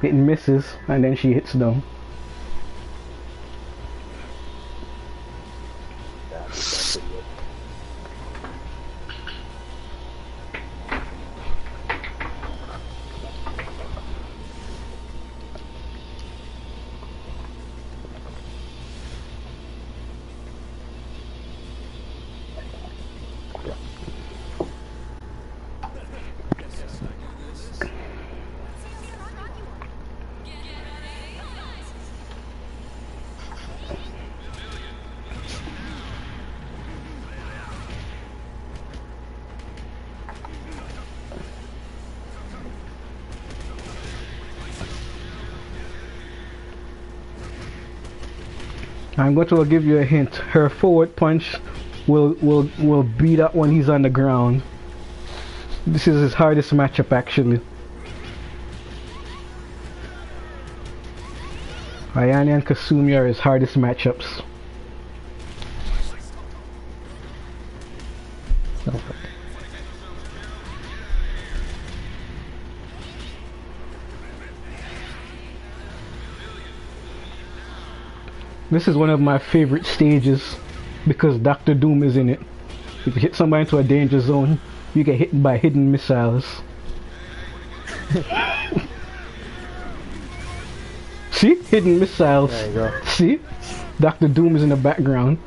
it misses and then she hits them. I'm going to give you a hint. Her forward punch will beat up when he's on the ground. This is his hardest matchup actually. Ayane and Kasumi are his hardest matchups. This is one of my favorite stages because Dr. Doom is in it. If you hit somebody into a danger zone, you get hit by hidden missiles. See? Hidden missiles. There you go. See? Dr. Doom is in the background.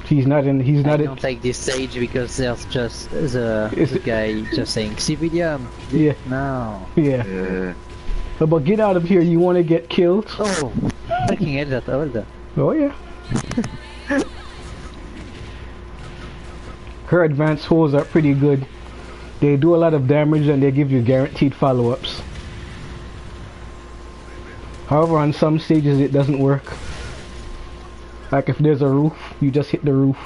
He's not in. I don't like this stage because there's just the guy just saying civilian. Yeah. No. Yeah. Yeah. But get out of here. You want to get killed? Oh, fucking hell, that old. Oh yeah. Her advanced holds are pretty good. They do a lot of damage and they give you guaranteed follow-ups. However, on some stages it doesn't work. Like if there's a roof, you just hit the roof.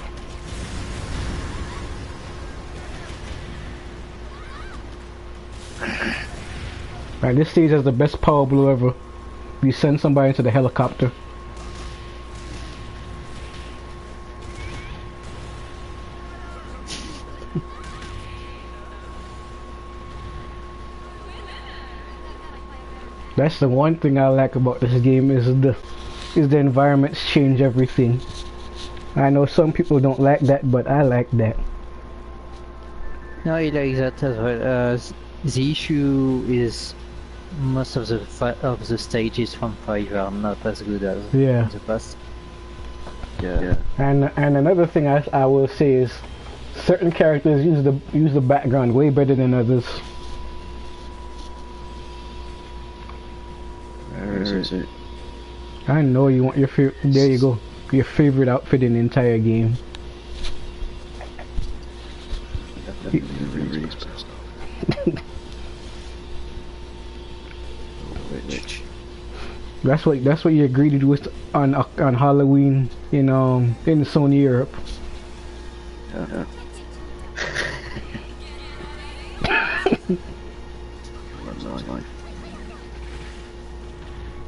Right, this stage has the best power blow ever. You send somebody into the helicopter. That's the one thing I like about this game is the environments change everything. I know some people don't like that, but I like that. No, I like that as well. The issue is most of the stages from 5 are not as good as Yeah. in the past. Yeah. And another thing I will say is certain characters use the background way better than others. Where is it? I know you want your favorite. There you go. Your favorite outfit in the entire game. Which? That's what you agreed with on Halloween in Sony Europe. Yeah.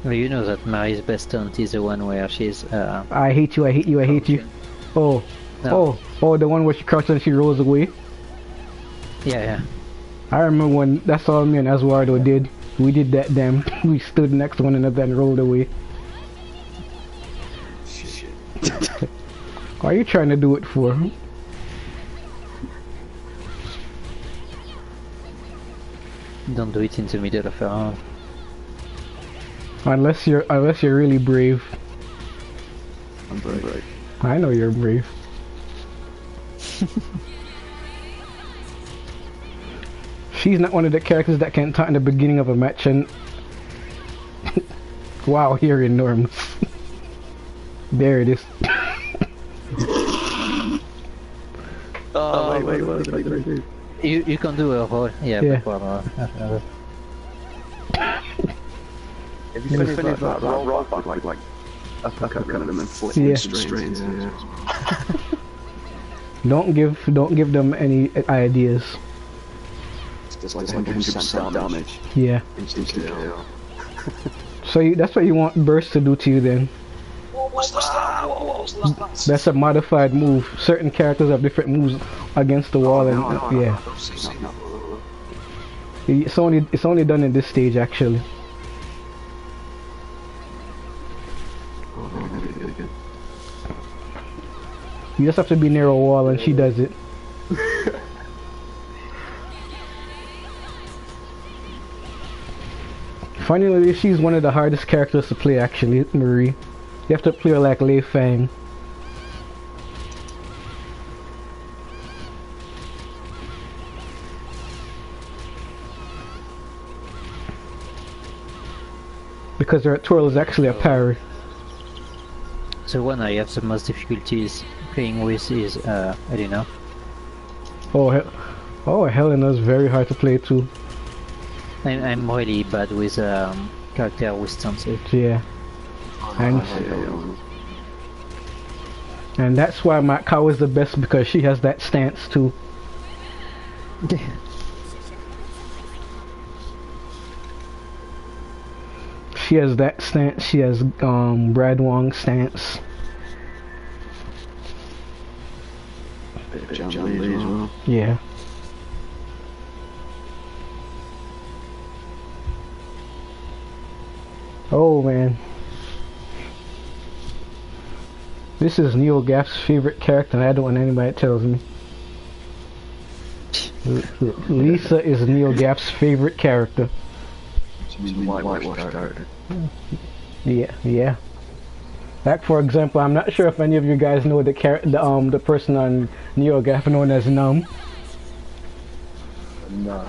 Well, you know that Mary's best stunt is the one where she's I hate you. I hate you. I hate you. Oh, No. oh, the one where she crouches and she rolls away. yeah. I remember when that's all me and Eduardo did. We did that damn. We stood next to one another and rolled away. Shit. What are you trying to do it for? Don't do it in the middle of a round. Unless you're really brave. I'm brave. I know you're brave. She's not one of the characters that can talk in the beginning of a match and wow, here enormous. There it is. Oh, wait, what did I do? You can do a roll, yeah. Yeah. Before, If you finish that roll back like uppercut them and flip Yeah. straight. Don't give them any ideas. It's like 100% damage. Yeah. Instant KO. So that's what you want Burst to do to you then. That's a modified move. Certain characters have different moves against the wall and yeah. It's only done in this stage actually. You just have to be near a wall and she does it. Finally, she's one of the hardest characters to play actually, Marie. You have to play her like Lei Fang. Because her twirl is actually a parry. the one I have the most difficulties playing with is Elena. Oh, Helena's very hard to play too. I'm really bad with character with stances. Yeah. And that's why Makao is the best, because she has that stance too. She has that stance, she has Brad Wong's stance. John Lee as well. Yeah. Oh man. This is NeoGaf's favorite character and I don't want anybody that tells me. Lisa is NeoGaf's favorite character. Whitewash character. Yeah. Like for example, I'm not sure if any of you guys know the person on NeoGaf known as Numb. Nah.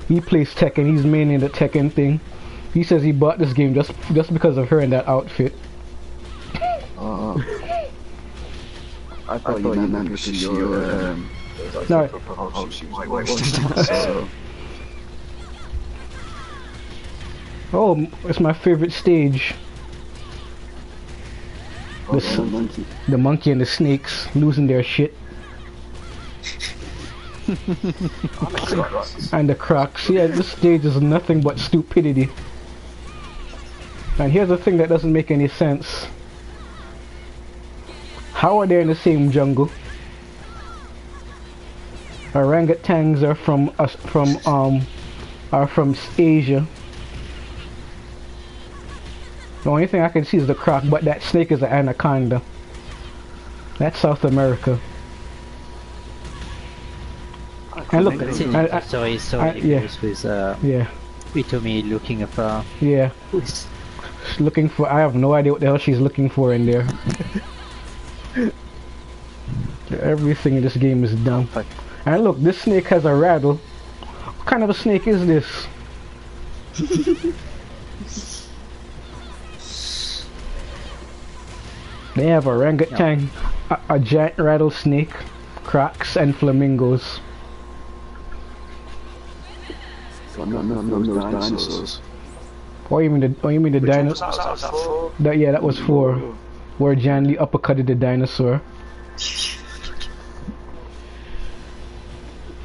He plays Tekken. He's mainly the Tekken thing. He says he bought this game just because of her in that outfit. I thought you meant because you're No. Oh, it's my favorite stage. The monkey and the snakes losing their shit. And the Crocs. Yeah, this stage is nothing but stupidity. And here's the thing that doesn't make any sense. How are they in the same jungle? Orangutans are from Asia. The only thing I can see is the croc, but that snake is an anaconda. That's South America. And look, It's in I- the story yeah. goes with yeah, Itomi looking after. yeah. She's looking for. I have no idea what the hell she's looking for in there. Everything in this game is dumb. And look, this snake has a rattle. What kind of a snake is this? They have orangutan, a giant rattlesnake, crocs, and flamingos. No, dinosaurs. Or you mean the dinosaur? Yeah, that was 4. Where Jan Lee uppercutted the dinosaur.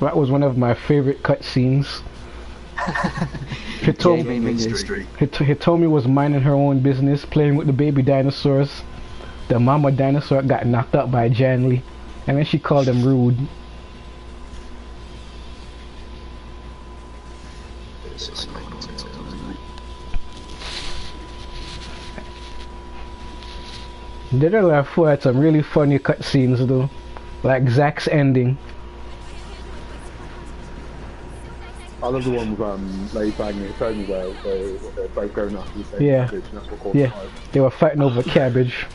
That was one of my favorite cutscenes. Hitomi was minding her own business, playing with the baby dinosaurs. The mama dinosaur got knocked out by Jan Lee, and then she called him rude. Dead or Alive 4 had some really funny cutscenes though, like Zack's ending. I love the one with Ladybug and Tony where they're both going after the same Yeah. cabbage, and that's what caused Yeah, the fight. they were fighting over cabbage.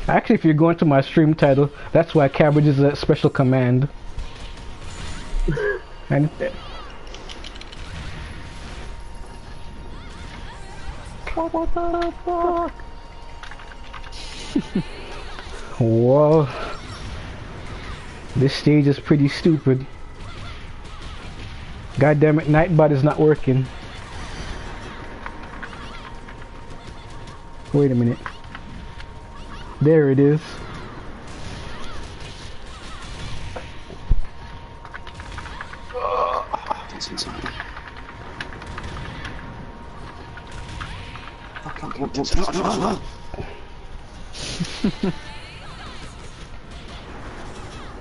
Actually, if you go into my stream title, that's why cabbage is a special command. And whoa, this stage is pretty stupid. God damn it, Nightbot is not working. Wait a minute. There it is.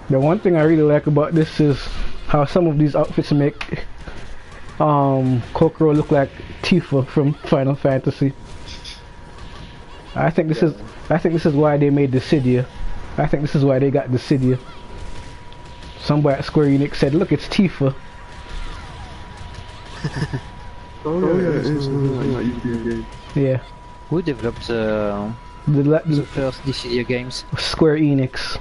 The one thing I really like about this is how some of these outfits make Kokoro look like Tifa from Final Fantasy. I think this is why they made Dissidia. I think this is why they got Dissidia. Somebody at Square Enix said, "Look, it's Tifa." Yeah. Who developed the The first Dissidia games? Square Enix.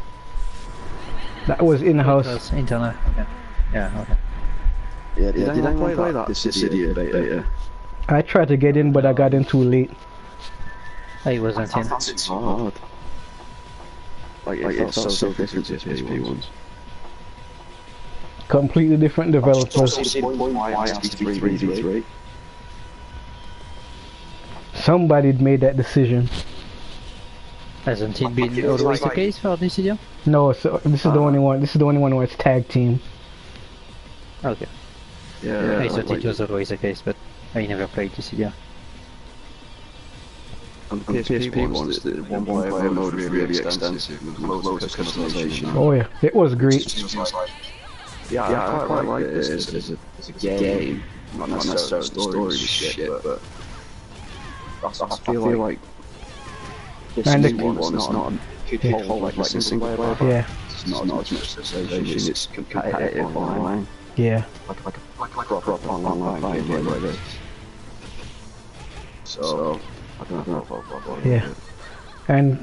That was in-house. Because internal. Okay. Yeah. Okay. Yeah, did anyone play that Dissidia beta? I tried to get in, but I got in too late. I wasn't in. It's hard. Like it felt so different to PSP ones. Completely different developers. Why it has to be 3v3? Somebody made that decision. Hasn't it been always the case for Dissidia? No, so this is the only one. This is the only one where it's tag team. Okay. Yeah, I thought it was always the case, but I never played Dissidia. And the PSP ones, the one-player mode was really extensive with loads of customization. Oh yeah, it was great. Yeah, I quite like it as a game. Not necessarily the story was shit, but I feel like this new one is not a whole like a single player. Yeah, It's not as much customization, it's competitive online. yeah. Like a proper online game like this. So, I don't know about Yeah. And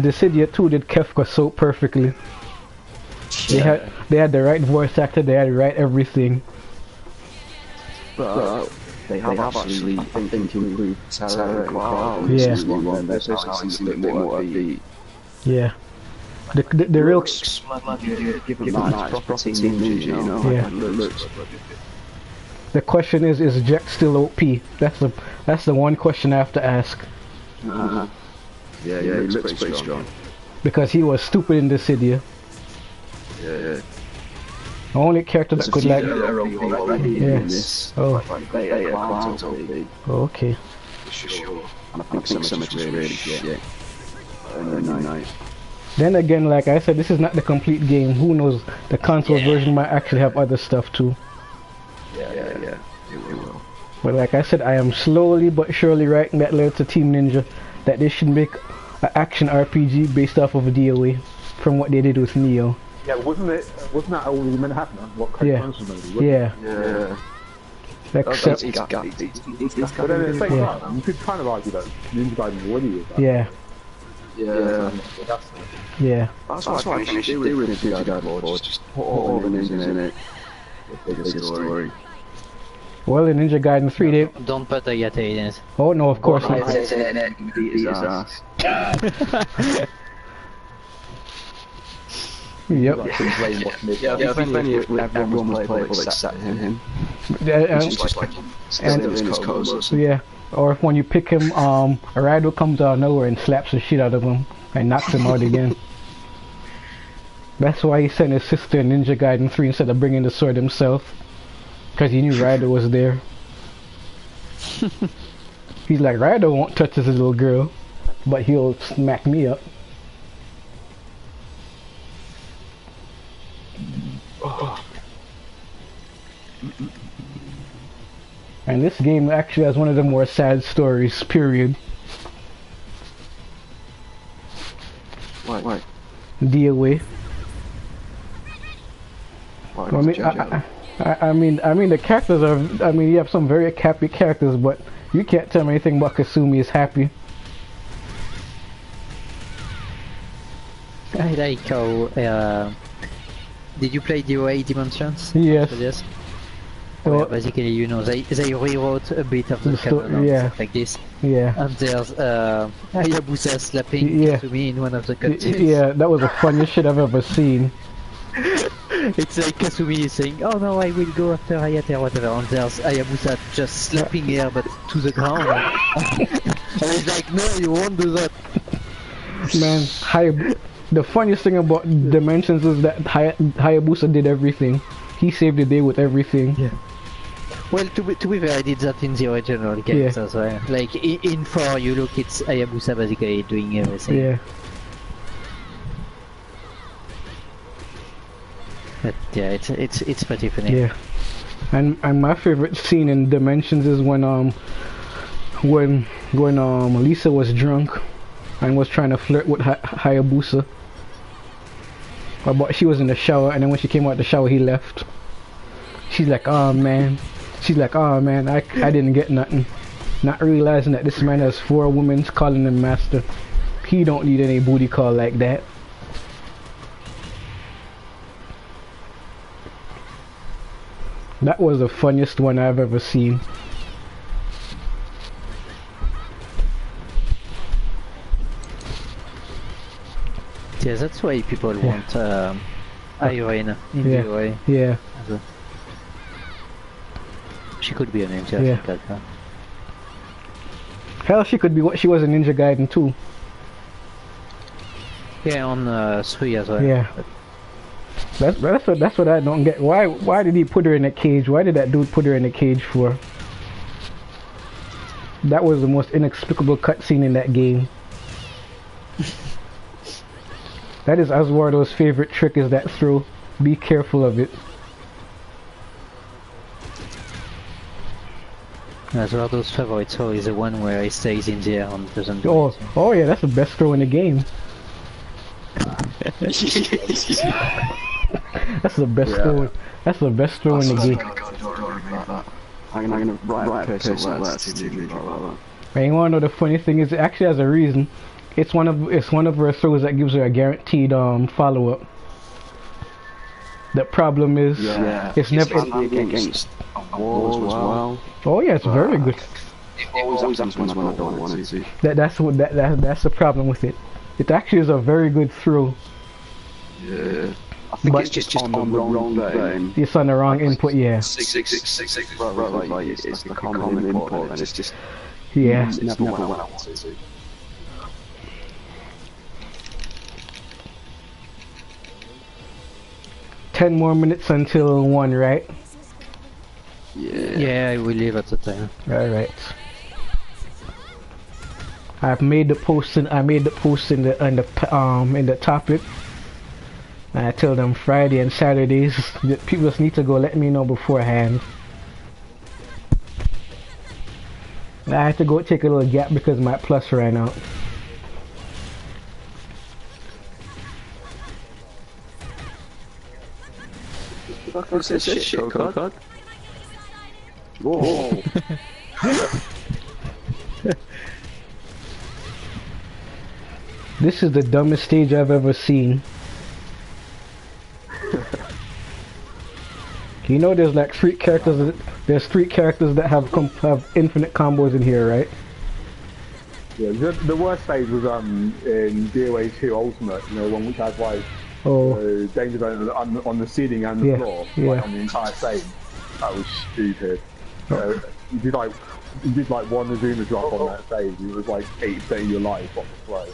Dissidia 2 did Kefka so perfectly. They had the right voice actor, they had the right everything. But they have actually, I think, improved Terra and Cloud. Yeah. This now seems a bit more upbeat. Yeah. The real Give them nice proper team energy, you know? Yeah. Looks. the question is Jack still OP? That's the one question I have to ask. Yeah, he looks pretty strong. Because he was stupid in Dissidia. Yeah. The only character that could like Yes. Oh, Cloud's OP. okay. For sure. And I think some is really shit. And then nice. Then again, like I said, this is not the complete game. Who knows? The console version might actually have other stuff too. Yeah. It will. But like I said, I am slowly but surely writing that letter to Team Ninja that they should make an action RPG based off of a DOA from what they did with Neo. Yeah, wasn't that already meant to happen? What Craig Yeah. Johnson was meant to do? Yeah. Yeah. Except, It's got- But then at the same Yeah. time, you could kind of argue that Ninja Gaiden already was that. yeah, Yeah. yeah. That's what I think they should do with Ninja Gaiden 4. Just put all the ninjas in it. Bigger story. Well, in Ninja Gaiden 3, they... Don't put Ayate in it. Oh no, of course not. Beat his ass. Yep. Like, some blame what's mid. Yeah, I think everyone was playable except him. And, Just like still in his clothes. yeah. Or if when you pick him, a rider comes out of nowhere and slaps the shit out of him and knocks him out again. That's why he sent his sister in Ninja Gaiden 3 instead of bringing the sword himself. Because he knew Ryder was there. He's like, Ryder won't touch his little girl, but he'll smack me up. And this game actually has one of the more sad stories, period. Why? DOA. I mean the characters are, you have some very happy characters, but you can't tell me anything about Kasumi is happy. I like how. Did you play DOA Dimensions? Yes. Yes. Well, Where basically, you know, they rewrote a bit of the canon and yeah. stuff like this. Yeah. And there's Hayabusa slapping Yeah. Kasumi in one of the cutscenes. Yeah, that was the funniest shit I've ever seen. It's like Kasumi is saying, "Oh no, I will go after Hayate or whatever," and there's Hayabusa just slapping her but to the ground. And he's like, "No, you won't do that." Man, the funniest thing about Dimensions is that Hayabusa did everything. He saved the day with everything. Yeah. Well, to be fair, I did that in the original games as well. Like in 4, you look, it's Hayabusa basically doing everything. Yeah. But yeah, it's pretty funny. Yeah. And my favorite scene in Dimensions is when Lisa was drunk and was trying to flirt with Hayabusa. But she was in the shower, and then when she came out the shower, he left. She's like, oh man, I didn't get nothing. Not realizing that this man has 4 women calling him master. He don't need any booty call like that. That was the funniest one I've ever seen. Yeah, that's why people want Irene in Yeah. DOA. Yeah. She could be a ninja. Yeah. I think, like that. Hell, she could be what she was in Ninja Gaiden too. Yeah, on 3 as well. Yeah. That's what I don't get. Why did he put her in a cage? Why did that dude put her in a cage for? That was the most inexplicable cutscene in that game. That is Oswardo's favorite trick, is that throw. Be careful of it. Oswardo's favorite throw is the one where he stays in the air and doesn't do Oh, anything. oh yeah, that's the best throw in the game. That's the best throw. That's the best throw in the game. I'm gonna write a personal letter to you about that. And you wanna know the funny thing is, it actually has a reason. It's one of her throws that gives her a guaranteed follow up. The problem is, it's never. Against walls as well. Oh yeah, it's very good. It always happens when I don't want it to. That's the problem with it. It actually is a very good throw. Yeah. I think it's just on the wrong button. It's on the wrong input, yeah. 666 like it's the common input, and it's just Yeah. it's never when I want it to. 10 more minutes until 1, right? Yeah. Yeah, I will leave at the time. Alright. I made the post in the topic. And I tell them Friday and Saturdays that people just need to go let me know beforehand. I had to go take a little gap because my plus ran out. What's this shit code? Whoa. This is the dumbest stage I've ever seen. You know there's like three characters that have infinite combos in here, right? Yeah, the worst stage was in DOA 2 Ultimate, you know, one which has like danger zone on the ceiling and the floor, like on the entire stage. That was stupid. You did like one Azuma drop on that stage, it was like 80% of your life off the flow.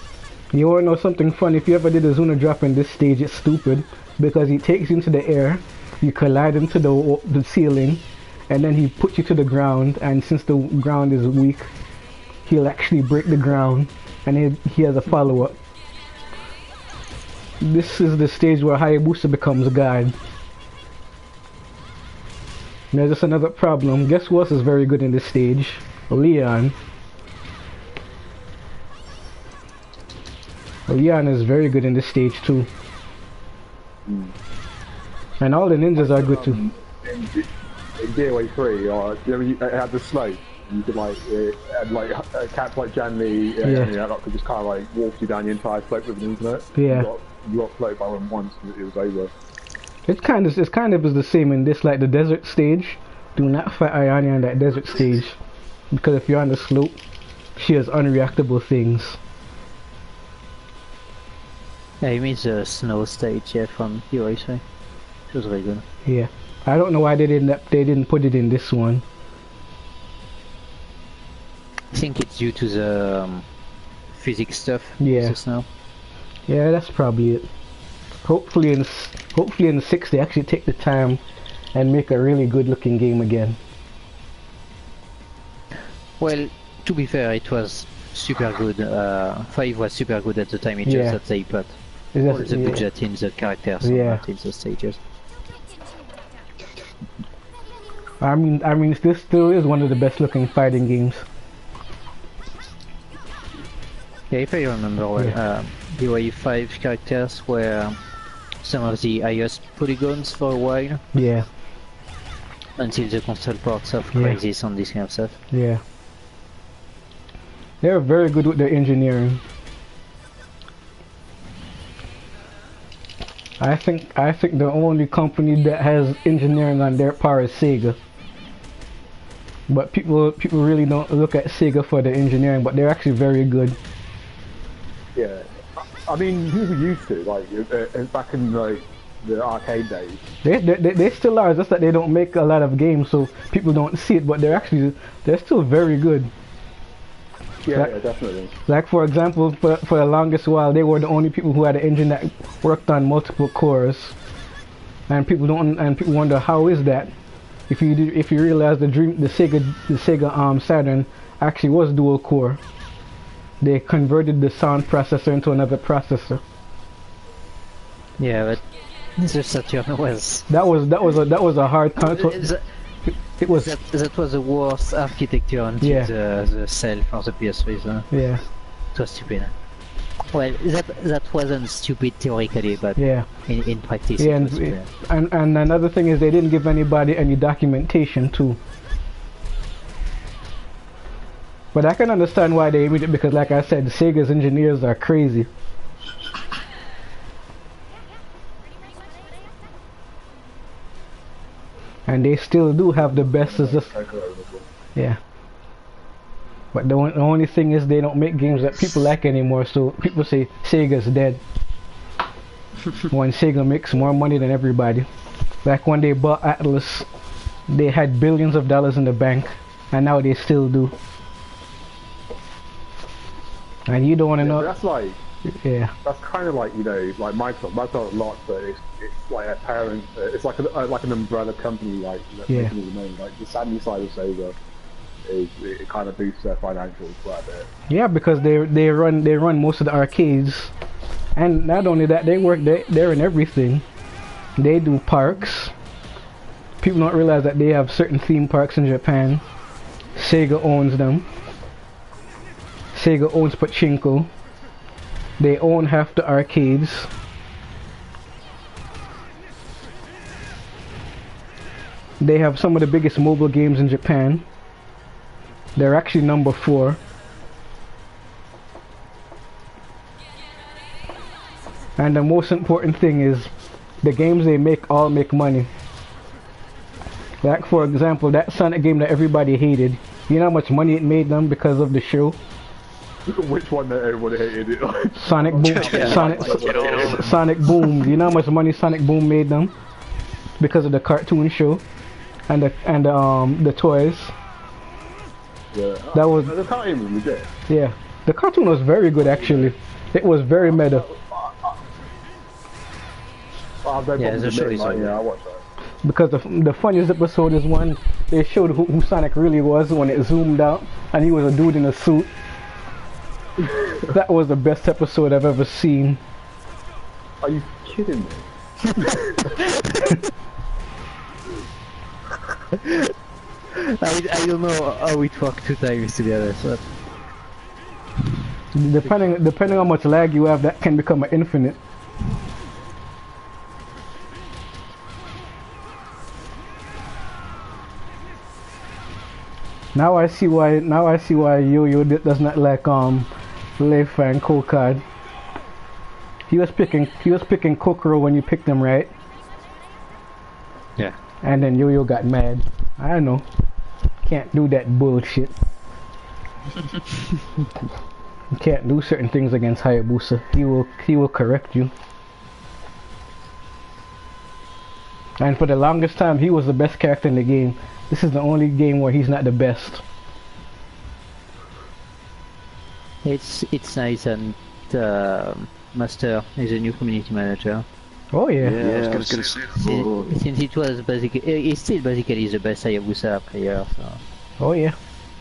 You wanna know something fun? If you ever did a Azuma drop in this stage, it's stupid because he takes you into the air, you collide into the ceiling, and then he puts you to the ground, and since the ground is weak, he'll actually break the ground, and he has a follow-up. This is the stage where Hayabusa becomes God. There's just another problem. Guess who else is very good in this stage? Leon. Leon is very good in this stage too. And all the ninjas are good too. In DOA 3, you had the slope. You could like, and like cats like Janley, that could just kind of like walk you down the entire slope with an internet. Yeah. You got floated by one once, and it was over. It's kind of the same in this, like the desert stage. Do not fight Ayane on that desert stage, because if you're on the slope, she has unreactable things. Yeah, you mean the snow stage, from DOA 3. It was very good. Yeah, I don't know why they didn't put it in this one. I think it's due to the physics stuff. Yeah. The snow. Yeah, that's probably it. Hopefully in the 6 they actually take the time and make a really good looking game again. Well, to be fair, it was super good. 5 was super good at the time. It's just that they put all the budget in the characters and not in the stages. I mean, this still is one of the best looking fighting games. Yeah, if I remember well, DOA 5 characters were some of the highest polygons for a while. Yeah. Until the console ports of Crysis and this kind of stuff. Yeah. They're very good with their engineering. I think the only company that has engineering on their par is Sega. But people really don't look at Sega for the engineering, but they're actually very good. Yeah, I mean, people used to, like, back in like the arcade days. They still are, just that they don't make a lot of games, so people don't see it, but they're still very good. Yeah, yeah, definitely. Like for example, for the longest while, they were the only people who had an engine that worked on multiple cores, and people wonder how is that. If you realize the Sega Saturn actually was dual core. They converted the sound processor into another processor. Yeah, but the Saturn was. That was a hard console. It was. That was the worst architecture until the cell for the PS3. So yeah. It was stupid. Well, that wasn't stupid theoretically, but in practice it was stupid. And another thing is they didn't give anybody any documentation too. But I can understand why they made it, because like I said, Sega's engineers are crazy. And they still do have the best as yeah. But the only thing is they don't make games that people like anymore, so people say Sega's dead. When Sega makes more money than everybody. Like when they bought Atlas, they had billions of dollars in the bank, and now they still do. And you don't want to know. That's like, that's kind of like, you know, like Microsoft a lot, but it's like a parent, it's like an umbrella company, like making all the money. Like the Sony side of Sega, it kind of boosts their financials quite a bit. Yeah, because they run most of the arcades, and not only that, they're in everything. They do parks. People don't realize that they have certain theme parks in Japan. Sega owns them. Sega owns Pachinko. They own half the arcades. They have some of the biggest mobile games in Japan. They're actually number 4. And the most important thing is the games they make all make money. Like for example, that Sonic game that everybody hated. You know how much money it made them because of the show? Which one that everybody hated it? Sonic Boom. Sonic Boom. You know how much money Sonic Boom made them? Because of the cartoon show and the toys. Yeah. That was The cartoon was legit. yeah. The cartoon was very good actually. It was very meta. Yeah, the show is yeah, I watched that. Because the funniest episode is when they showed who Sonic really was when it zoomed out and he was a dude in a suit. That was the best episode I've ever seen. Are you kidding me? I don't know how it worked 2 times together. So. Depending on how much lag you have, that can become an infinite. Now I see why Yo-Yo does not like Leif and Kokard. He was picking Kokoro when you picked him, right? Yeah. And then Yo-Yo got mad. I know. Can't do that bullshit. You can't do certain things against Hayabusa. He will correct you. And for the longest time, he was the best character in the game. This is the only game where he's not the best. It's nice, and Master is a new community manager. Oh yeah. Yeah, I was gonna say. Since it was basically, it's still basically the best Hayabusa player. So. Oh yeah.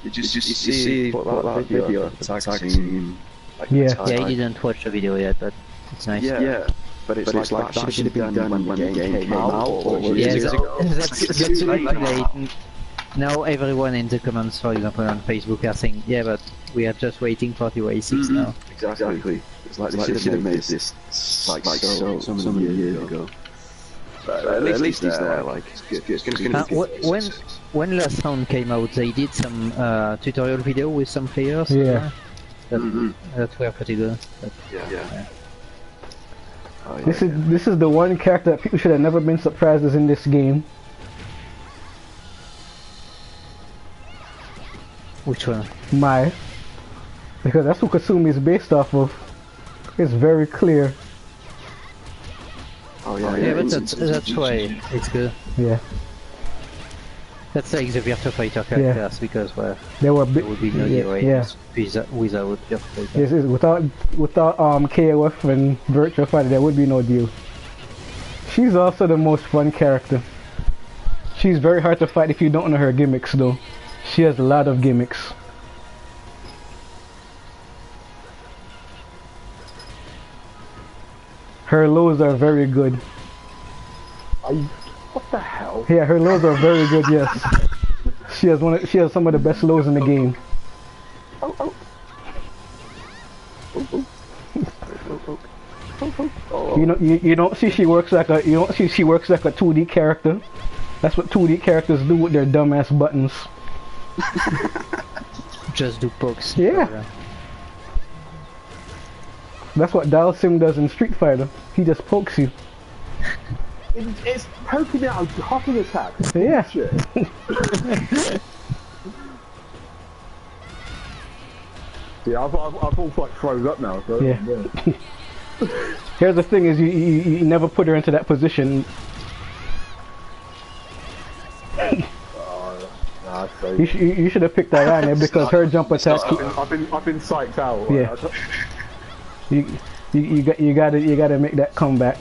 Did you see that video of the tag team? Like, Yeah. Yeah, I didn't watch the video yet, but it's nice. Yeah. But it's like that should have been done when the game came out. Or Yeah, years ago. that's a bit late. Now everyone in the comments, for example, on Facebook are saying, yeah, but we are just waiting for the Way6 now. Exactly. It's like they should have made this like so many years ago. But at least he's there. Like it's gonna be When Last Round came out, they did some tutorial video with some players. Yeah. That were pretty good. But, yeah. Oh, yeah. This is the one character that people should have never been surprised is in this game. Which one? Mai. Because that's who Kasumi is based off of. It's very clear. Oh yeah. Yeah, but that's why it's good. Yeah. That's like the Virtua Fighter characters, because well, They were there would be no heroes without Virtua Fighter. Yes, without KOF and Virtua Fighter, there would be no deal. She's also the most fun character. She's very hard to fight if you don't know her gimmicks, though. She has a lot of gimmicks. Her lows are very good. What the hell? Yeah, her lows are very good. Yes, she has some of the best lows in the game. You don't see she works like a 2D character. That's what 2D characters do with their dumbass buttons. Just do pokes. Yeah. That's what Dalsim does in Street Fighter. He just pokes you. It's poking out a hopping attack. Yeah. Shit. Yeah, I've all like froze up now. So Yeah. Here's the thing: is you never put her into that position. You should have picked Diana because her jump attack. I've been psyched out. Yeah. You gotta make that comeback.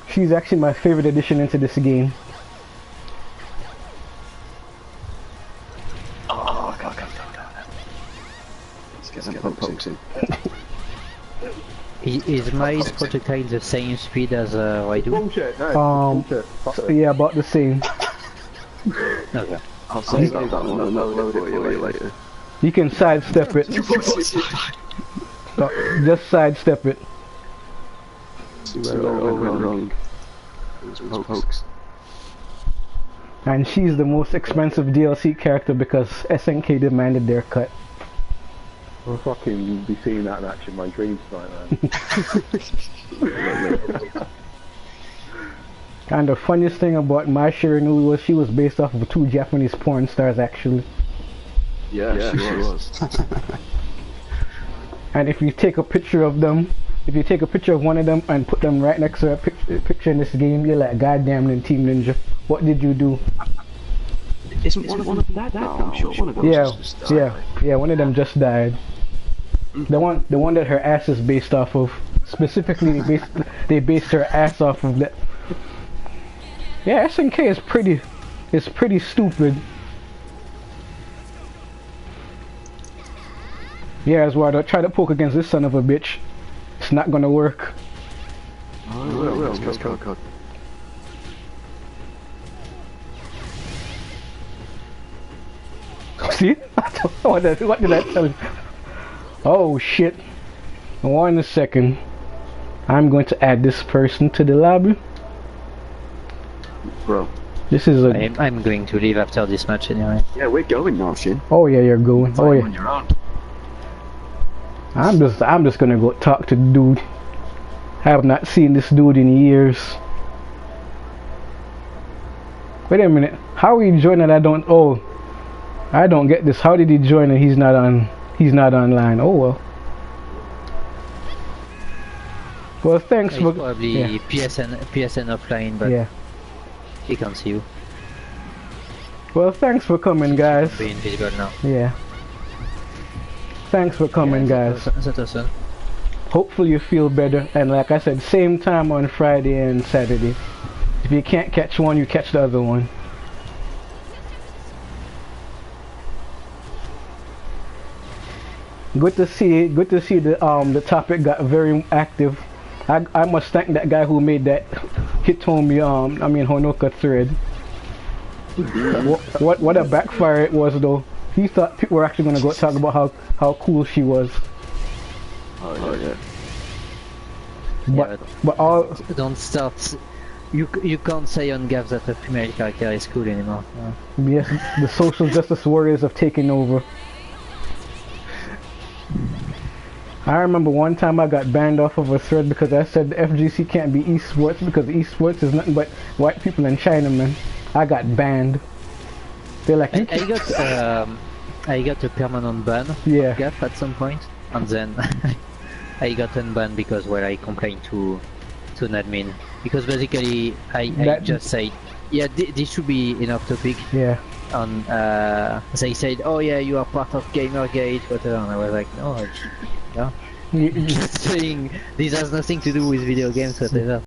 She's actually my favorite addition into this game. Oh, God. Let's get some pokes in. Is my projectile the same speed as Raidu? Bullshit. No. Bullshit. Yeah, about the same. Okay. I'll save that one and I'll load it for you later. You can sidestep it. Just sidestep it. See where it all went wrong. It was pokes. And she's the most expensive DLC character because SNK demanded their cut. I'll fucking be seeing that in action in my dreams tonight, man. And the funniest thing about Mai Shiranui was she was based off of 2 Japanese porn stars actually. Yeah, she was. And if you take a picture of them, if you take a picture of one of them and put them right next to a picture in this game, you're like, goddamn, Team Ninja, what did you do? Isn't one of them dead now? I'm sure one of them just died. Yeah, one of them just died. The one that her ass is based off of. Specifically, they based her ass off of that. Yeah, SNK is pretty stupid. Yeah, as well, try to poke against this son of a bitch. It's not gonna work. Oh, let's go. See? What did I tell you? Oh shit. 1 second. I'm going to add this person to the lobby. Bro. This is a... I'm going to leave after this match anyway. Yeah, we're going now, Shin. Oh yeah, you're going. Oh yeah. On your own. I'm just gonna go talk to the dude. I have not seen this dude in years. Wait a minute. How are you joining? I don't get this. How did he join and he's not online? Oh well. Well, thanks He's for probably PSN offline, but yeah. he can't see you. Well, thanks for coming, guys. Be invisible now. Yeah. Thanks for coming, guys. That's awesome. Hopefully you feel better. And like I said, same time on Friday and Saturday. If you can't catch one, you catch the other one. Good to see the topic got very active. I must thank that guy who made that Honoka thread. What a backfire it was though. He thought people were actually gonna go talk about how cool she was. Oh yeah. But all don't start. You can't say on Gav that a female character is cool anymore. Yes, the social justice warriors have taken over. I remember one time I got banned off of a thread because I said the FGC can't be esports because esports is nothing but white people and Chinamen. I got banned. They're like, I got a permanent ban. Yeah. Gav at some point, and then I got unbanned because I complained to an admin because basically I just said, yeah, this should be enough topic. Yeah. And they said, oh yeah, you are part of Gamergate, whatever. And I was like, no, yeah. Saying this has nothing to do with video games, whatever.